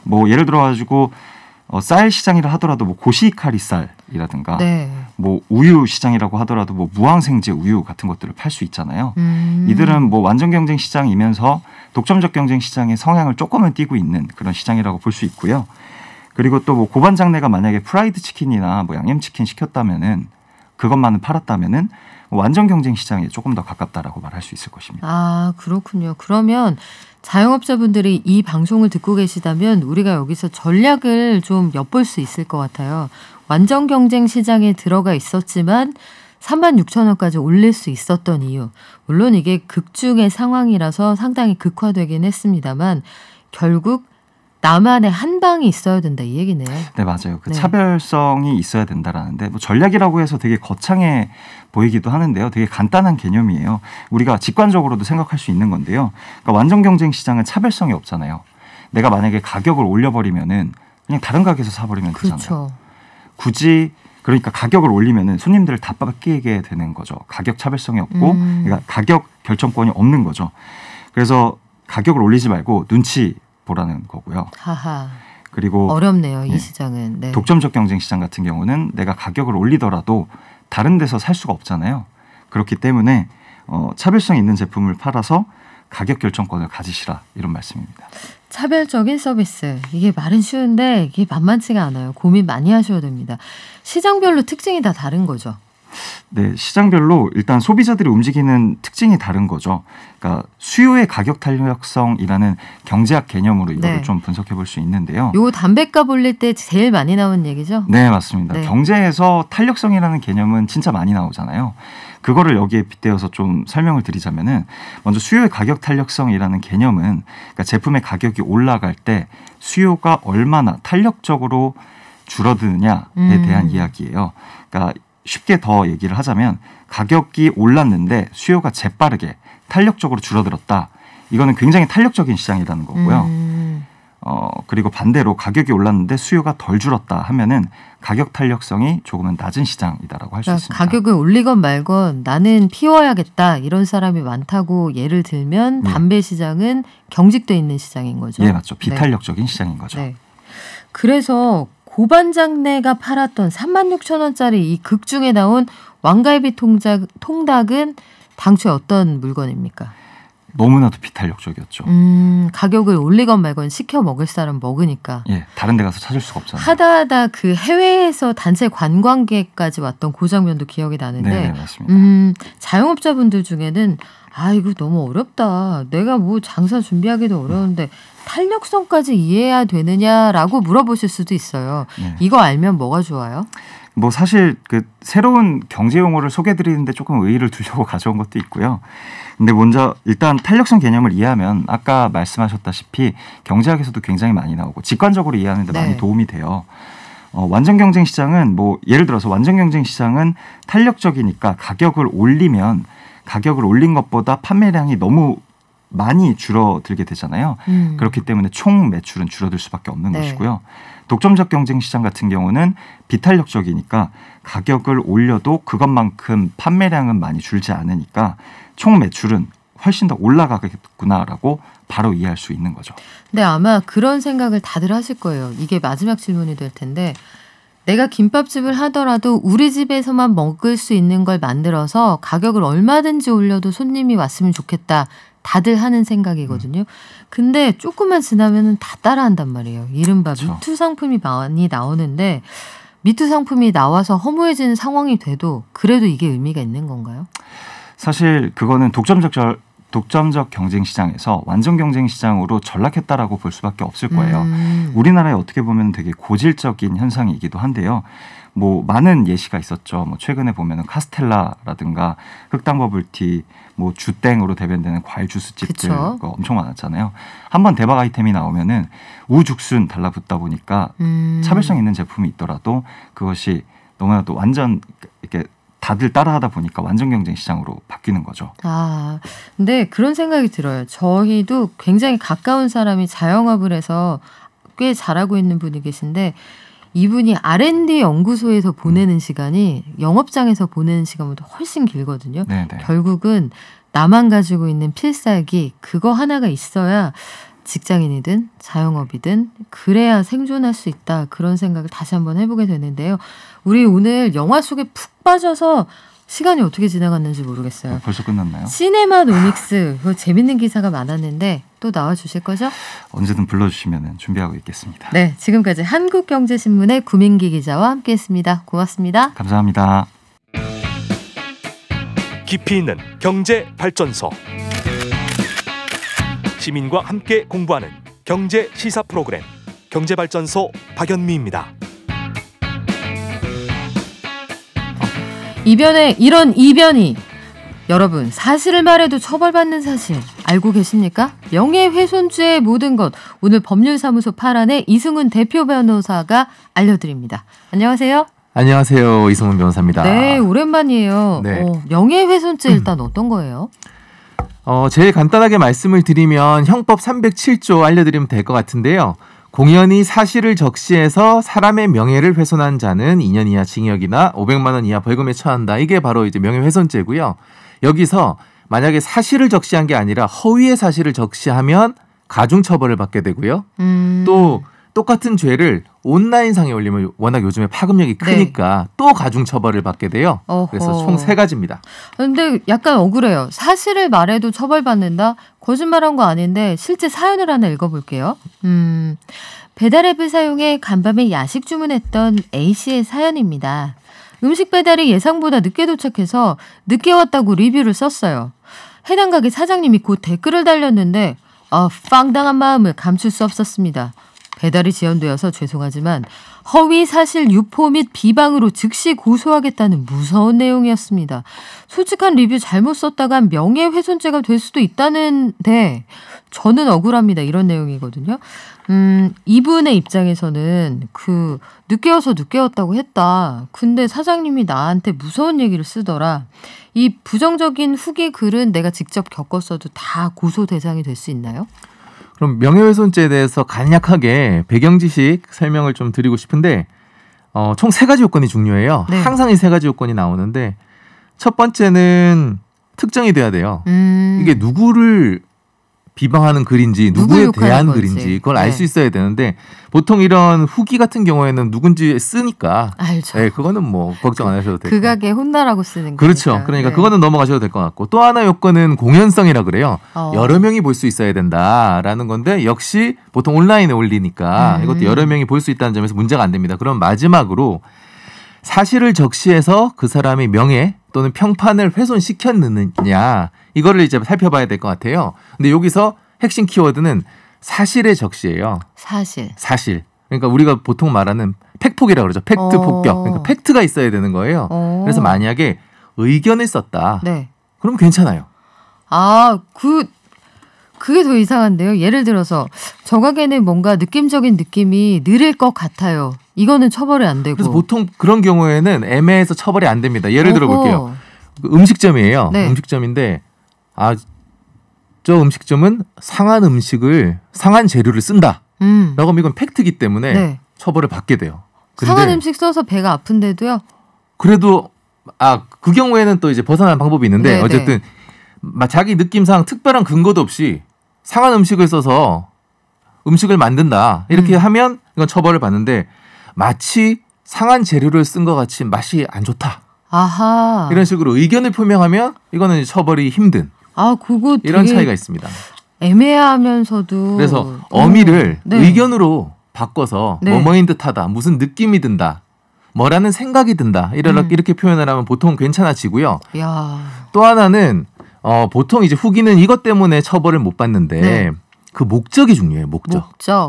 뭐 예를 들어 가지고 쌀 시장이라 하더라도 뭐 고시카리 쌀이라든가 네. 뭐 우유 시장이라고 하더라도 뭐 무항생제 우유 같은 것들을 팔 수 있잖아요. 이들은 뭐 완전 경쟁 시장이면서 독점적 경쟁 시장의 성향을 조금은 띠고 있는 그런 시장이라고 볼 수 있고요. 그리고 또 뭐 고반장내가 만약에 프라이드 치킨이나 뭐 양념치킨 시켰다면은 그것만은 팔았다면은 완전 경쟁 시장에 조금 더 가깝다라고 말할 수 있을 것입니다. 그렇군요. 그러면 자영업자분들이 이 방송을 듣고 계시다면 우리가 여기서 전략을 좀 엿볼 수 있을 것 같아요. 완전 경쟁 시장에 들어가 있었지만 36,000원까지 올릴 수 있었던 이유. 물론 이게 극중의 상황이라서 상당히 극화되긴 했습니다만 결국 나만의 한 방이 있어야 된다 이 얘기네요. 네, 맞아요. 그 차별성이 있어야 된다라는데 뭐 전략이라고 해서 되게 거창해 보이기도 하는데요. 되게 간단한 개념이에요. 우리가 직관적으로도 생각할 수 있는 건데요. 그러니까 완전 경쟁 시장은 차별성이 없잖아요. 내가 만약에 가격을 올려버리면은 그냥 다른 가게에서 사버리면 되잖아요. 그렇죠. 굳이 그러니까 가격을 올리면은 손님들을 다 뺏기게 되는 거죠. 가격 차별성이 없고 그러니까 가격 결정권이 없는 거죠. 그래서 가격을 올리지 말고 눈치 보라는 거고요. 하하. 그리고 어렵네요. 이 시장은. 네. 독점적 경쟁 시장 같은 경우는 내가 가격을 올리더라도 다른 데서 살 수가 없잖아요. 그렇기 때문에 차별성 있는 제품을 팔아서 가격 결정권을 가지시라 이런 말씀입니다. 차별적인 서비스. 이게 말은 쉬운데 이게 만만치가 않아요. 고민 많이 하셔야 됩니다. 시장별로 특징이 다 다른 거죠. 네, 시장별로 일단 소비자들이 움직이는 특징이 다른 거죠. 그러니까 수요의 가격 탄력성이라는 경제학 개념으로 이거를 좀 분석해 볼 수 있는데요. 요 담배값 올릴 때 제일 많이 나오는 얘기죠? 네, 맞습니다. 네. 경제에서 탄력성이라는 개념은 진짜 많이 나오잖아요. 그거를 여기에 빗대어서 좀 설명을 드리자면은 먼저 수요의 가격 탄력성이라는 개념은 그러니까 제품의 가격이 올라갈 때 수요가 얼마나 탄력적으로 줄어드느냐에 대한 이야기예요. 그러니까 쉽게 더 얘기를 하자면 가격이 올랐는데 수요가 재빠르게 탄력적으로 줄어들었다. 이거는 굉장히 탄력적인 시장이라는 거고요. 그리고 반대로 가격이 올랐는데 수요가 덜 줄었다 하면은 가격 탄력성이 조금은 낮은 시장이다라고 할 수 있습니다. 가격을 올리건 말건 나는 피워야겠다 이런 사람이 많다고 예를 들면 담배 시장은 경직돼 있는 시장인 거죠. 네, 맞죠. 비탄력적인 시장인 거죠. 네. 그래서 고반장내가 팔았던 36,000원짜리 이 극중에 나온 왕갈비 통닭은 당초에 어떤 물건입니까? 너무나도 비탄력적이었죠. 가격을 올리건 말건 시켜 먹을 사람 먹으니까. 예, 다른 데 가서 찾을 수가 없잖아요. 하다 그 해외에서 단체 관광객까지 왔던 그 장면도 기억이 나는데. 네, 맞습니다. 자영업자분들 중에는 이거 너무 어렵다. 내가 뭐 장사 준비하기도 어려운데 탄력성까지 이해해야 되느냐라고 물어보실 수도 있어요. 네. 이거 알면 뭐가 좋아요? 뭐 사실 그 새로운 경제 용어를 소개해드리는데 조금 의의를 두려고 가져온 것도 있고요. 근데 먼저 일단 탄력성 개념을 이해하면 아까 말씀하셨다시피 경제학에서도 굉장히 많이 나오고 직관적으로 이해하는 데 많이 도움이 돼요. 완전 경쟁 시장은 뭐 예를 들어서 완전 경쟁 시장은 탄력적이니까 가격을 올리면 가격을 올린 것보다 판매량이 너무 많이 줄어들게 되잖아요. 그렇기 때문에 총 매출은 줄어들 수밖에 없는 것이고요. 독점적 경쟁 시장 같은 경우는 비탄력적이니까 가격을 올려도 그것만큼 판매량은 많이 줄지 않으니까 총 매출은 훨씬 더 올라가겠구나라고 바로 이해할 수 있는 거죠. 네, 아마 그런 생각을 다들 하실 거예요. 이게 마지막 질문이 될 텐데 내가 김밥집을 하더라도 우리 집에서만 먹을 수 있는 걸 만들어서 가격을 얼마든지 올려도 손님이 왔으면 좋겠다. 다들 하는 생각이거든요. 근데 조금만 지나면은 다 따라한단 말이에요. 이른바 그렇죠. 미투 상품이 많이 나오는데 미투 상품이 나와서 허무해지는 상황이 돼도 그래도 이게 의미가 있는 건가요? 사실 그거는 독점적 경쟁 시장에서 완전 경쟁 시장으로 전락했다라고 볼 수밖에 없을 거예요. 우리나라에 어떻게 보면 되게 고질적인 현상이기도 한데요. 뭐 많은 예시가 있었죠. 뭐 최근에 보면은 카스텔라라든가 흑당 버블티, 뭐 주땡으로 대변되는 과일 주스집들 엄청 많았잖아요. 한번 대박 아이템이 나오면은 우죽순 달라붙다 보니까 차별성 있는 제품이 있더라도 그것이 너무나도 완전 이렇게 다들 따라하다 보니까 완전 경쟁 시장으로 바뀌는 거죠. 근데 그런 생각이 들어요. 저희도 굉장히 가까운 사람이 자영업을 해서 꽤 잘하고 있는 분이 계신데 이분이 R&D 연구소에서 보내는 시간이 영업장에서 보내는 시간보다 훨씬 길거든요. 네네. 결국은 나만 가지고 있는 필살기 그거 하나가 있어야 직장인이든 자영업이든 그래야 생존할 수 있다. 그런 생각을 다시 한번 해보게 되는데요. 우리 오늘 영화 속에 푹 빠져서 시간이 어떻게 지나갔는지 모르겠어요. 벌써 끝났나요? 시네마노믹스 재밌는 기사가 많았는데 또 나와주실 거죠? 언제든 불러주시면 준비하고 있겠습니다. 네, 지금까지 한국경제신문의 구민기 기자와 함께했습니다. 고맙습니다. 감사합니다. 깊이 있는 경제 발전소. 시민과 함께 공부하는 경제 시사 프로그램 경제발전소 박연미입니다. 이변에 이런 이변이 여러분 사실을 말해도 처벌받는 사실 알고 계십니까? 명예훼손죄의 모든 것 오늘 법률사무소 파란의 이승훈 대표 변호사가 알려드립니다. 안녕하세요. 안녕하세요. 이승훈 변호사입니다. 네, 오랜만이에요. 네. 명예훼손죄 일단 어떤 거예요? 제일 간단하게 말씀을 드리면 형법 307조 알려드리면 될 것 같은데요. 공연히 사실을 적시해서 사람의 명예를 훼손한 자는 2년 이하 징역이나 500만 원 이하 벌금에 처한다. 이게 바로 이제 명예훼손죄고요. 여기서 만약에 사실을 적시한 게 아니라 허위의 사실을 적시하면 가중처벌을 받게 되고요. 또 똑같은 죄를 온라인상에 올리면 워낙 요즘에 파급력이 크니까 또 가중처벌을 받게 돼요. 그래서 총 3가지입니다. 그런데 약간 억울해요. 사실을 말해도 처벌받는다? 거짓말한 거 아닌데 실제 사연을 하나 읽어볼게요. 배달앱을 사용해 간밤에 야식 주문했던 A씨의 사연입니다. 음식 배달이 예상보다 늦게 도착해서 늦게 왔다고 리뷰를 썼어요. 해당 가게 사장님이 곧 댓글을 달렸는데 빵당한 마음을 감출 수 없었습니다. 배달이 지연되어서 죄송하지만 허위 사실 유포 및 비방으로 즉시 고소하겠다는 무서운 내용이었습니다. 솔직한 리뷰 잘못 썼다가 명예훼손죄가 될 수도 있다는데 저는 억울합니다. 이런 내용이거든요. 이분의 입장에서는 늦게 와서 늦게 왔다고 했다. 근데 사장님이 나한테 무서운 얘기를 쓰더라. 이 부정적인 후기 글은 내가 직접 겪었어도 다 고소 대상이 될 수 있나요? 그럼 명예훼손죄에 대해서 간략하게 배경 지식 설명을 좀 드리고 싶은데 총 3가지 요건이 중요해요. 네. 항상 이 3가지 요건이 나오는데 첫 번째는 특정이 돼야 돼요. 이게 누구를 비방하는 글인지 누구에 대한 글인지 그걸 알 수 있어야 되는데 보통 이런 후기 같은 경우에는 누군지 쓰니까 알죠. 네, 그거는 뭐 걱정 안 하셔도 돼요. 극악에 혼나라고 쓰는 거니까. 그렇죠. 그러니까 그거는 넘어가셔도 될 것 같고 또 하나 요건은 공연성이라 그래요. 여러 명이 볼 수 있어야 된다라는 건데 역시 보통 온라인에 올리니까 이것도 여러 명이 볼 수 있다는 점에서 문제가 안 됩니다. 그럼 마지막으로 사실을 적시해서 그 사람의 명예 또는 평판을 훼손시켰느냐 이거를 이제 살펴봐야 될 것 같아요. 근데 여기서 핵심 키워드는 사실의 적시예요. 사실. 그러니까 우리가 보통 말하는 팩폭이라고 그러죠. 팩트 폭격. 그러니까 팩트가 있어야 되는 거예요. 그래서 만약에 의견을 썼다. 네. 그럼 괜찮아요. 그게 더 이상한데요. 예를 들어서 저 가게는 뭔가 느낌적인 느낌이 느릴 것 같아요. 이거는 처벌이 안 되고. 그래서 보통 그런 경우에는 애매해서 처벌이 안 됩니다. 예를 들어 볼게요. 음식점이에요. 네. 음식점인데 저 음식점은 상한 재료를 쓴다. 라고 하면 이건 팩트이기 때문에 네. 처벌을 받게 돼요. 상한 음식 써서 배가 아픈데도요? 그래도 그 경우에는 또 이제 벗어나는 방법이 있는데 네, 어쨌든 자기 느낌상 특별한 근거도 없이 상한 음식을 써서 음식을 만든다. 이렇게 하면 이건 처벌을 받는데 마치 상한 재료를 쓴 것 같이 맛이 안 좋다. 아하. 이런 식으로 의견을 표명하면 이거는 처벌이 힘든. 그거 이런 차이가 있습니다. 애매하면서도. 그래서 어미를 의견으로 바꿔서 뭐뭐인 듯하다. 무슨 느낌이 든다. 뭐라는 생각이 든다. 이렇게 표현을 하면 보통 괜찮아지고요. 또 하나는 보통 이제 후기는 이것 때문에 처벌을 못 받는데 그 목적이 중요해요.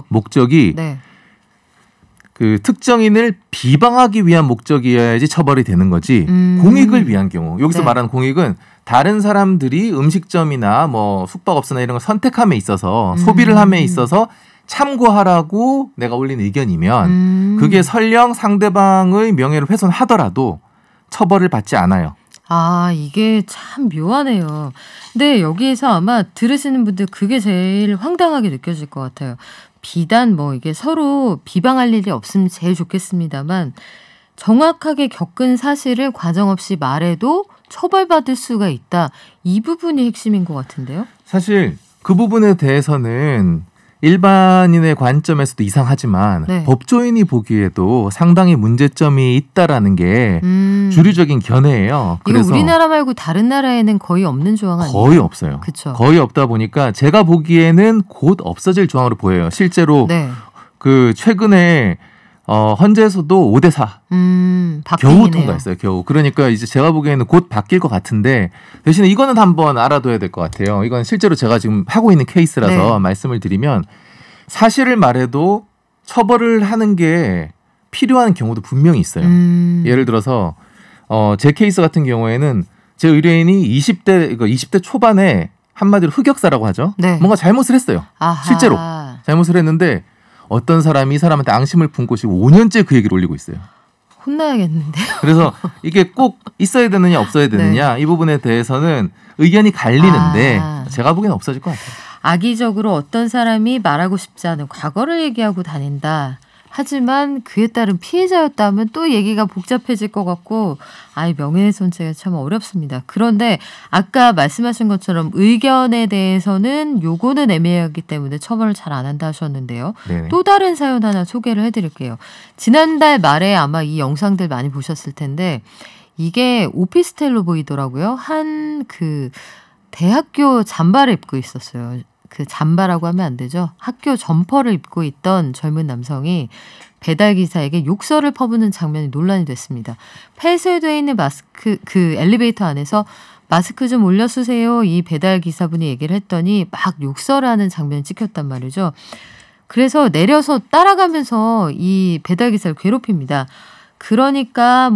목적이 그 특정인을 비방하기 위한 목적이어야지 처벌이 되는 거지. 공익을 위한 경우. 여기서 말하는 공익은 다른 사람들이 음식점이나 뭐 숙박업소나 이런 걸 선택함에 있어서 소비를 함에 있어서 참고하라고 내가 올린 의견이면 그게 설령 상대방의 명예를 훼손하더라도 처벌을 받지 않아요. 이게 참 묘하네요. 근데 여기에서 아마 들으시는 분들 그게 제일 황당하게 느껴질 것 같아요. 비단 이게 서로 비방할 일이 없으면 제일 좋겠습니다만 정확하게 겪은 사실을 과정없이 말해도 처벌받을 수가 있다. 이 부분이 핵심인 것 같은데요. 사실 그 부분에 대해서는 일반인의 관점에서도 이상하지만 법조인이 보기에도 상당히 문제점이 있다라는 게 주류적인 견해예요. 이거 우리나라 말고 다른 나라에는 거의 없는 조항 아니에요? 거의 없어요. 그쵸? 거의 없다 보니까 제가 보기에는 곧 없어질 조항으로 보여요. 실제로 그 최근에 헌재에서도 5대4 겨우 통과했어요. 겨우. 그러니까 이제 제가 보기에는 곧 바뀔 것 같은데 대신에 이거는 한번 알아둬야 될 것 같아요. 이건 실제로 제가 지금 하고 있는 케이스라서 말씀을 드리면 사실을 말해도 처벌을 하는 게 필요한 경우도 분명히 있어요. 예를 들어서 제 케이스 같은 경우에는 제 의뢰인이 20대 초반에 한마디로 흑역사라고 하죠. 뭔가 잘못을 했어요. 실제로 잘못을 했는데 어떤 사람이 이 사람한테 앙심을 품고 지금 5년째 그 얘기를 올리고 있어요. 혼나야겠는데요. 그래서 이게 꼭 있어야 되느냐 없어야 되느냐 이 부분에 대해서는 의견이 갈리는데 제가 보기에는 없어질 것 같아요. 악의적으로 어떤 사람이 말하고 싶지 않은 과거를 얘기하고 다닌다. 하지만 그에 따른 피해자였다면 또 얘기가 복잡해질 것 같고 명예훼손죄가 참 어렵습니다. 그런데 아까 말씀하신 것처럼 의견에 대해서는 요거는 애매하기 때문에 처벌을 잘 안 한다 하셨는데요. 또 다른 사연 하나 소개를 해드릴게요. 지난달 말에 아마 이 영상들 많이 보셨을 텐데 이게 오피스텔로 보이더라고요. 한 대학교 잠바를 입고 있었어요. 그 잠바라고 하면 안 되죠. 학교 점퍼를 입고 있던 젊은 남성이 배달기사에게 욕설을 퍼부는 장면이 논란이 됐습니다. 폐쇄되어 있는 그 엘리베이터 안에서 마스크 좀 올려 쓰세요. 이 배달기사분이 얘기를 했더니 막 욕설하는 장면이 찍혔단 말이죠. 그래서 내려서 따라가면서 이 배달기사를 괴롭힙니다. 그러니까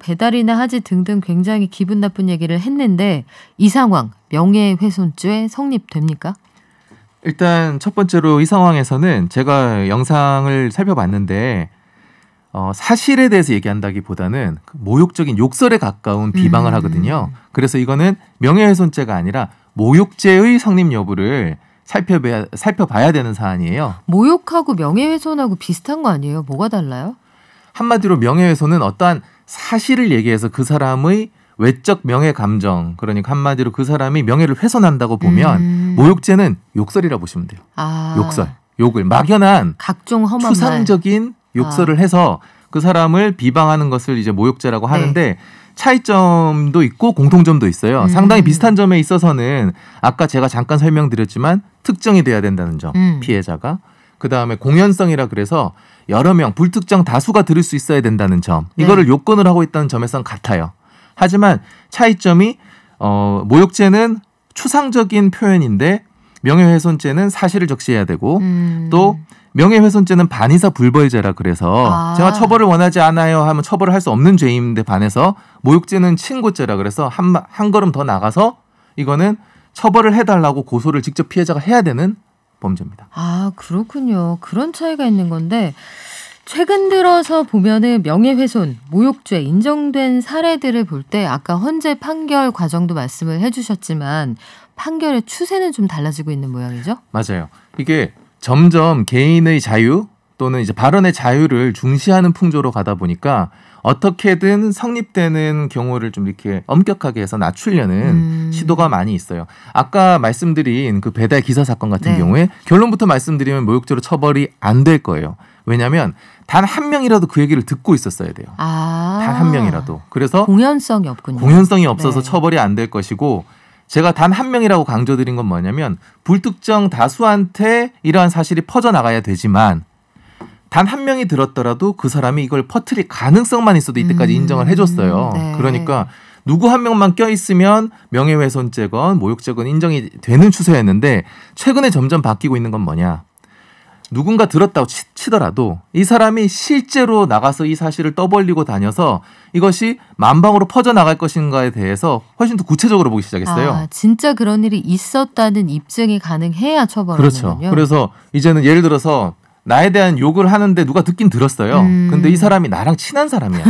배달이나 하지 등등 굉장히 기분 나쁜 얘기를 했는데 이 상황 명예훼손죄 성립됩니까? 일단 첫 번째로 이 상황에서는 제가 영상을 살펴봤는데 사실에 대해서 얘기한다기보다는 모욕적인 욕설에 가까운 비방을 하거든요. 그래서 이거는 명예훼손죄가 아니라 모욕죄의 성립 여부를 살펴봐야 되는 사안이에요. 모욕하고 명예훼손하고 비슷한 거 아니에요? 뭐가 달라요? 한마디로 명예훼손은 어떠한 사실을 얘기해서 그 사람의 외적 명예 감정, 그러니까 한마디로 그 사람이 명예를 훼손한다고 보면 모욕죄는 욕설이라 보시면 돼요. 욕설, 욕을 막연한 각종 험한 추상적인 욕설을 해서 그 사람을 비방하는 것을 이제 모욕죄라고 하는데 차이점도 있고 공통점도 있어요. 상당히 비슷한 점에 있어서는 아까 제가 잠깐 설명드렸지만 특정이 돼야 된다는 점, 피해자가. 그다음에 공연성이라 그래서 여러 명, 불특정 다수가 들을 수 있어야 된다는 점. 이거를 요건을 하고 있다는 점에서는 같아요. 하지만 차이점이 모욕죄는 추상적인 표현인데 명예훼손죄는 사실을 적시해야 되고 또 명예훼손죄는 반의사 불벌죄라 그래서 제가 처벌을 원하지 않아요 하면 처벌을 할 수 없는 죄인데 반해서 모욕죄는 친고죄라 그래서 한 걸음 더 나가서 이거는 처벌을 해달라고 고소를 직접 피해자가 해야 되는 범죄입니다. 아, 그렇군요. 그런 차이가 있는 건데 최근 들어서 보면은 명예훼손, 모욕죄 인정된 사례들을 볼 때 아까 헌재 판결 과정도 말씀을 해주셨지만 판결의 추세는 좀 달라지고 있는 모양이죠? 맞아요. 이게 점점 개인의 자유 또는 이제 발언의 자유를 중시하는 풍조로 가다 보니까 어떻게든 성립되는 경우를 좀 이렇게 엄격하게 해서 낮추려는 시도가 많이 있어요. 아까 말씀드린 그 배달 기사 사건 같은 경우에 결론부터 말씀드리면 모욕죄로 처벌이 안 될 거예요. 왜냐하면 단 한 명이라도 그 얘기를 듣고 있었어야 돼요. 단 한 명이라도. 그래서 공연성이 없군요. 공연성이 없어서 처벌이 안 될 것이고 제가 단 한 명이라고 강조드린 건 뭐냐면 불특정 다수한테 이러한 사실이 퍼져나가야 되지만 단 한 명이 들었더라도 그 사람이 이걸 퍼뜨릴 가능성만 있어도 이때까지 인정을 해줬어요. 그러니까 누구 한 명만 껴있으면 명예훼손죄건 모욕죄건 인정이 되는 추세였는데 최근에 점점 바뀌고 있는 건 뭐냐. 누군가 들었다고 치더라도 이 사람이 실제로 나가서 이 사실을 떠벌리고 다녀서 이것이 만방으로 퍼져나갈 것인가에 대해서 훨씬 더 구체적으로 보기 시작했어요. 진짜 그런 일이 있었다는 입증이 가능해야 처벌하는군요. 그렇죠. 그래서 이제는 예를 들어서 나에 대한 욕을 하는데 누가 듣긴 들었어요. 근데 이 사람이 나랑 친한 사람이야.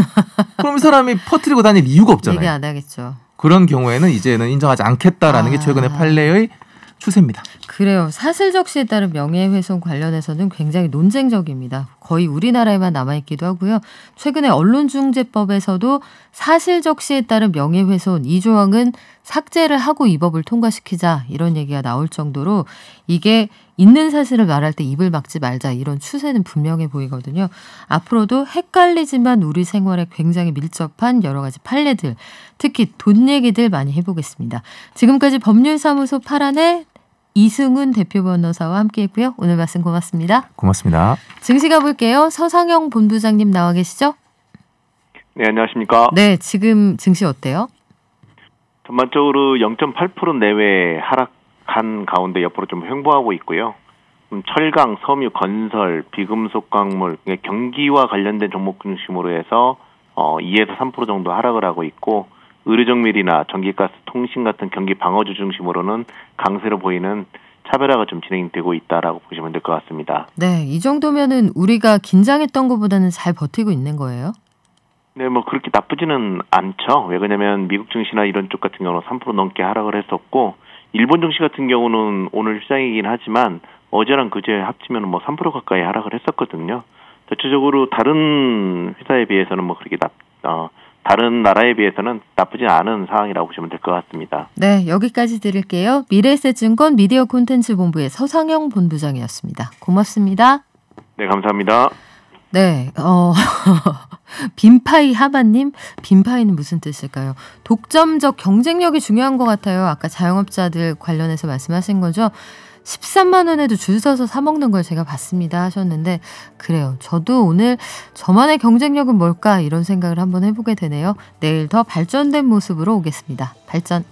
그럼 이 사람이 퍼뜨리고 다닐 이유가 없잖아요. 얘기 안 하겠죠. 그런 경우에는 이제는 인정하지 않겠다라는 게 최근의 판례의 추세입니다. 그래요. 사실적시에 따른 명예훼손 관련해서는 굉장히 논쟁적입니다. 거의 우리나라에만 남아있기도 하고요. 최근에 언론중재법에서도 사실적시에 따른 명예훼손 이 조항은 삭제를 하고 이 법을 통과시키자 이런 얘기가 나올 정도로 이게 있는 사실을 말할 때 입을 막지 말자 이런 추세는 분명해 보이거든요. 앞으로도 헷갈리지만 우리 생활에 굉장히 밀접한 여러 가지 판례들, 특히 돈 얘기들 많이 해보겠습니다. 지금까지 법률사무소 파란의 이승훈 대표 변호사와 함께했고요. 오늘 말씀 고맙습니다. 고맙습니다. 증시 가볼게요. 서상영 본부장님 나와 계시죠? 네, 안녕하십니까? 네, 지금 증시 어때요? 전반적으로 0.8% 내외 하락한 가운데 옆으로 좀 횡보하고 있고요. 철강, 섬유, 건설, 비금속 광물, 경기와 관련된 종목 중심으로 해서 2에서 3% 정도 하락을 하고 있고 의료정밀이나 전기가스, 통신 같은 경기 방어주 중심으로는 강세로 보이는 차별화가 좀 진행되고 있다라고 보시면 될 것 같습니다. 네, 이 정도면은 우리가 긴장했던 것보다는 잘 버티고 있는 거예요? 네, 뭐 그렇게 나쁘지는 않죠. 왜 그러냐면 미국 증시나 이런 쪽 같은 경우는 3% 넘게 하락을 했었고 일본 증시 같은 경우는 오늘 시장이긴 하지만 어제랑 그제 합치면 뭐 3% 가까이 하락을 했었거든요. 전체적으로 다른 회사에 비해서는 뭐 그렇게 다른 나라에 비해서는 나쁘지 않은 상황이라고 보시면 될 것 같습니다. 네, 여기까지 드릴게요. 미래에셋증권 미디어 콘텐츠 본부의 서상영 본부장이었습니다. 고맙습니다. 네, 감사합니다. 네, 빈파이 하바님, 빈파이는 무슨 뜻일까요? 독점적 경쟁력이 중요한 것 같아요. 아까 자영업자들 관련해서 말씀하신 거죠. 13만 원에도 줄 서서 사 먹는 걸 제가 봤습니다 하셨는데 그래요. 저도 오늘 저만의 경쟁력은 뭘까 이런 생각을 한번 해보게 되네요. 내일 더 발전된 모습으로 오겠습니다. 발전.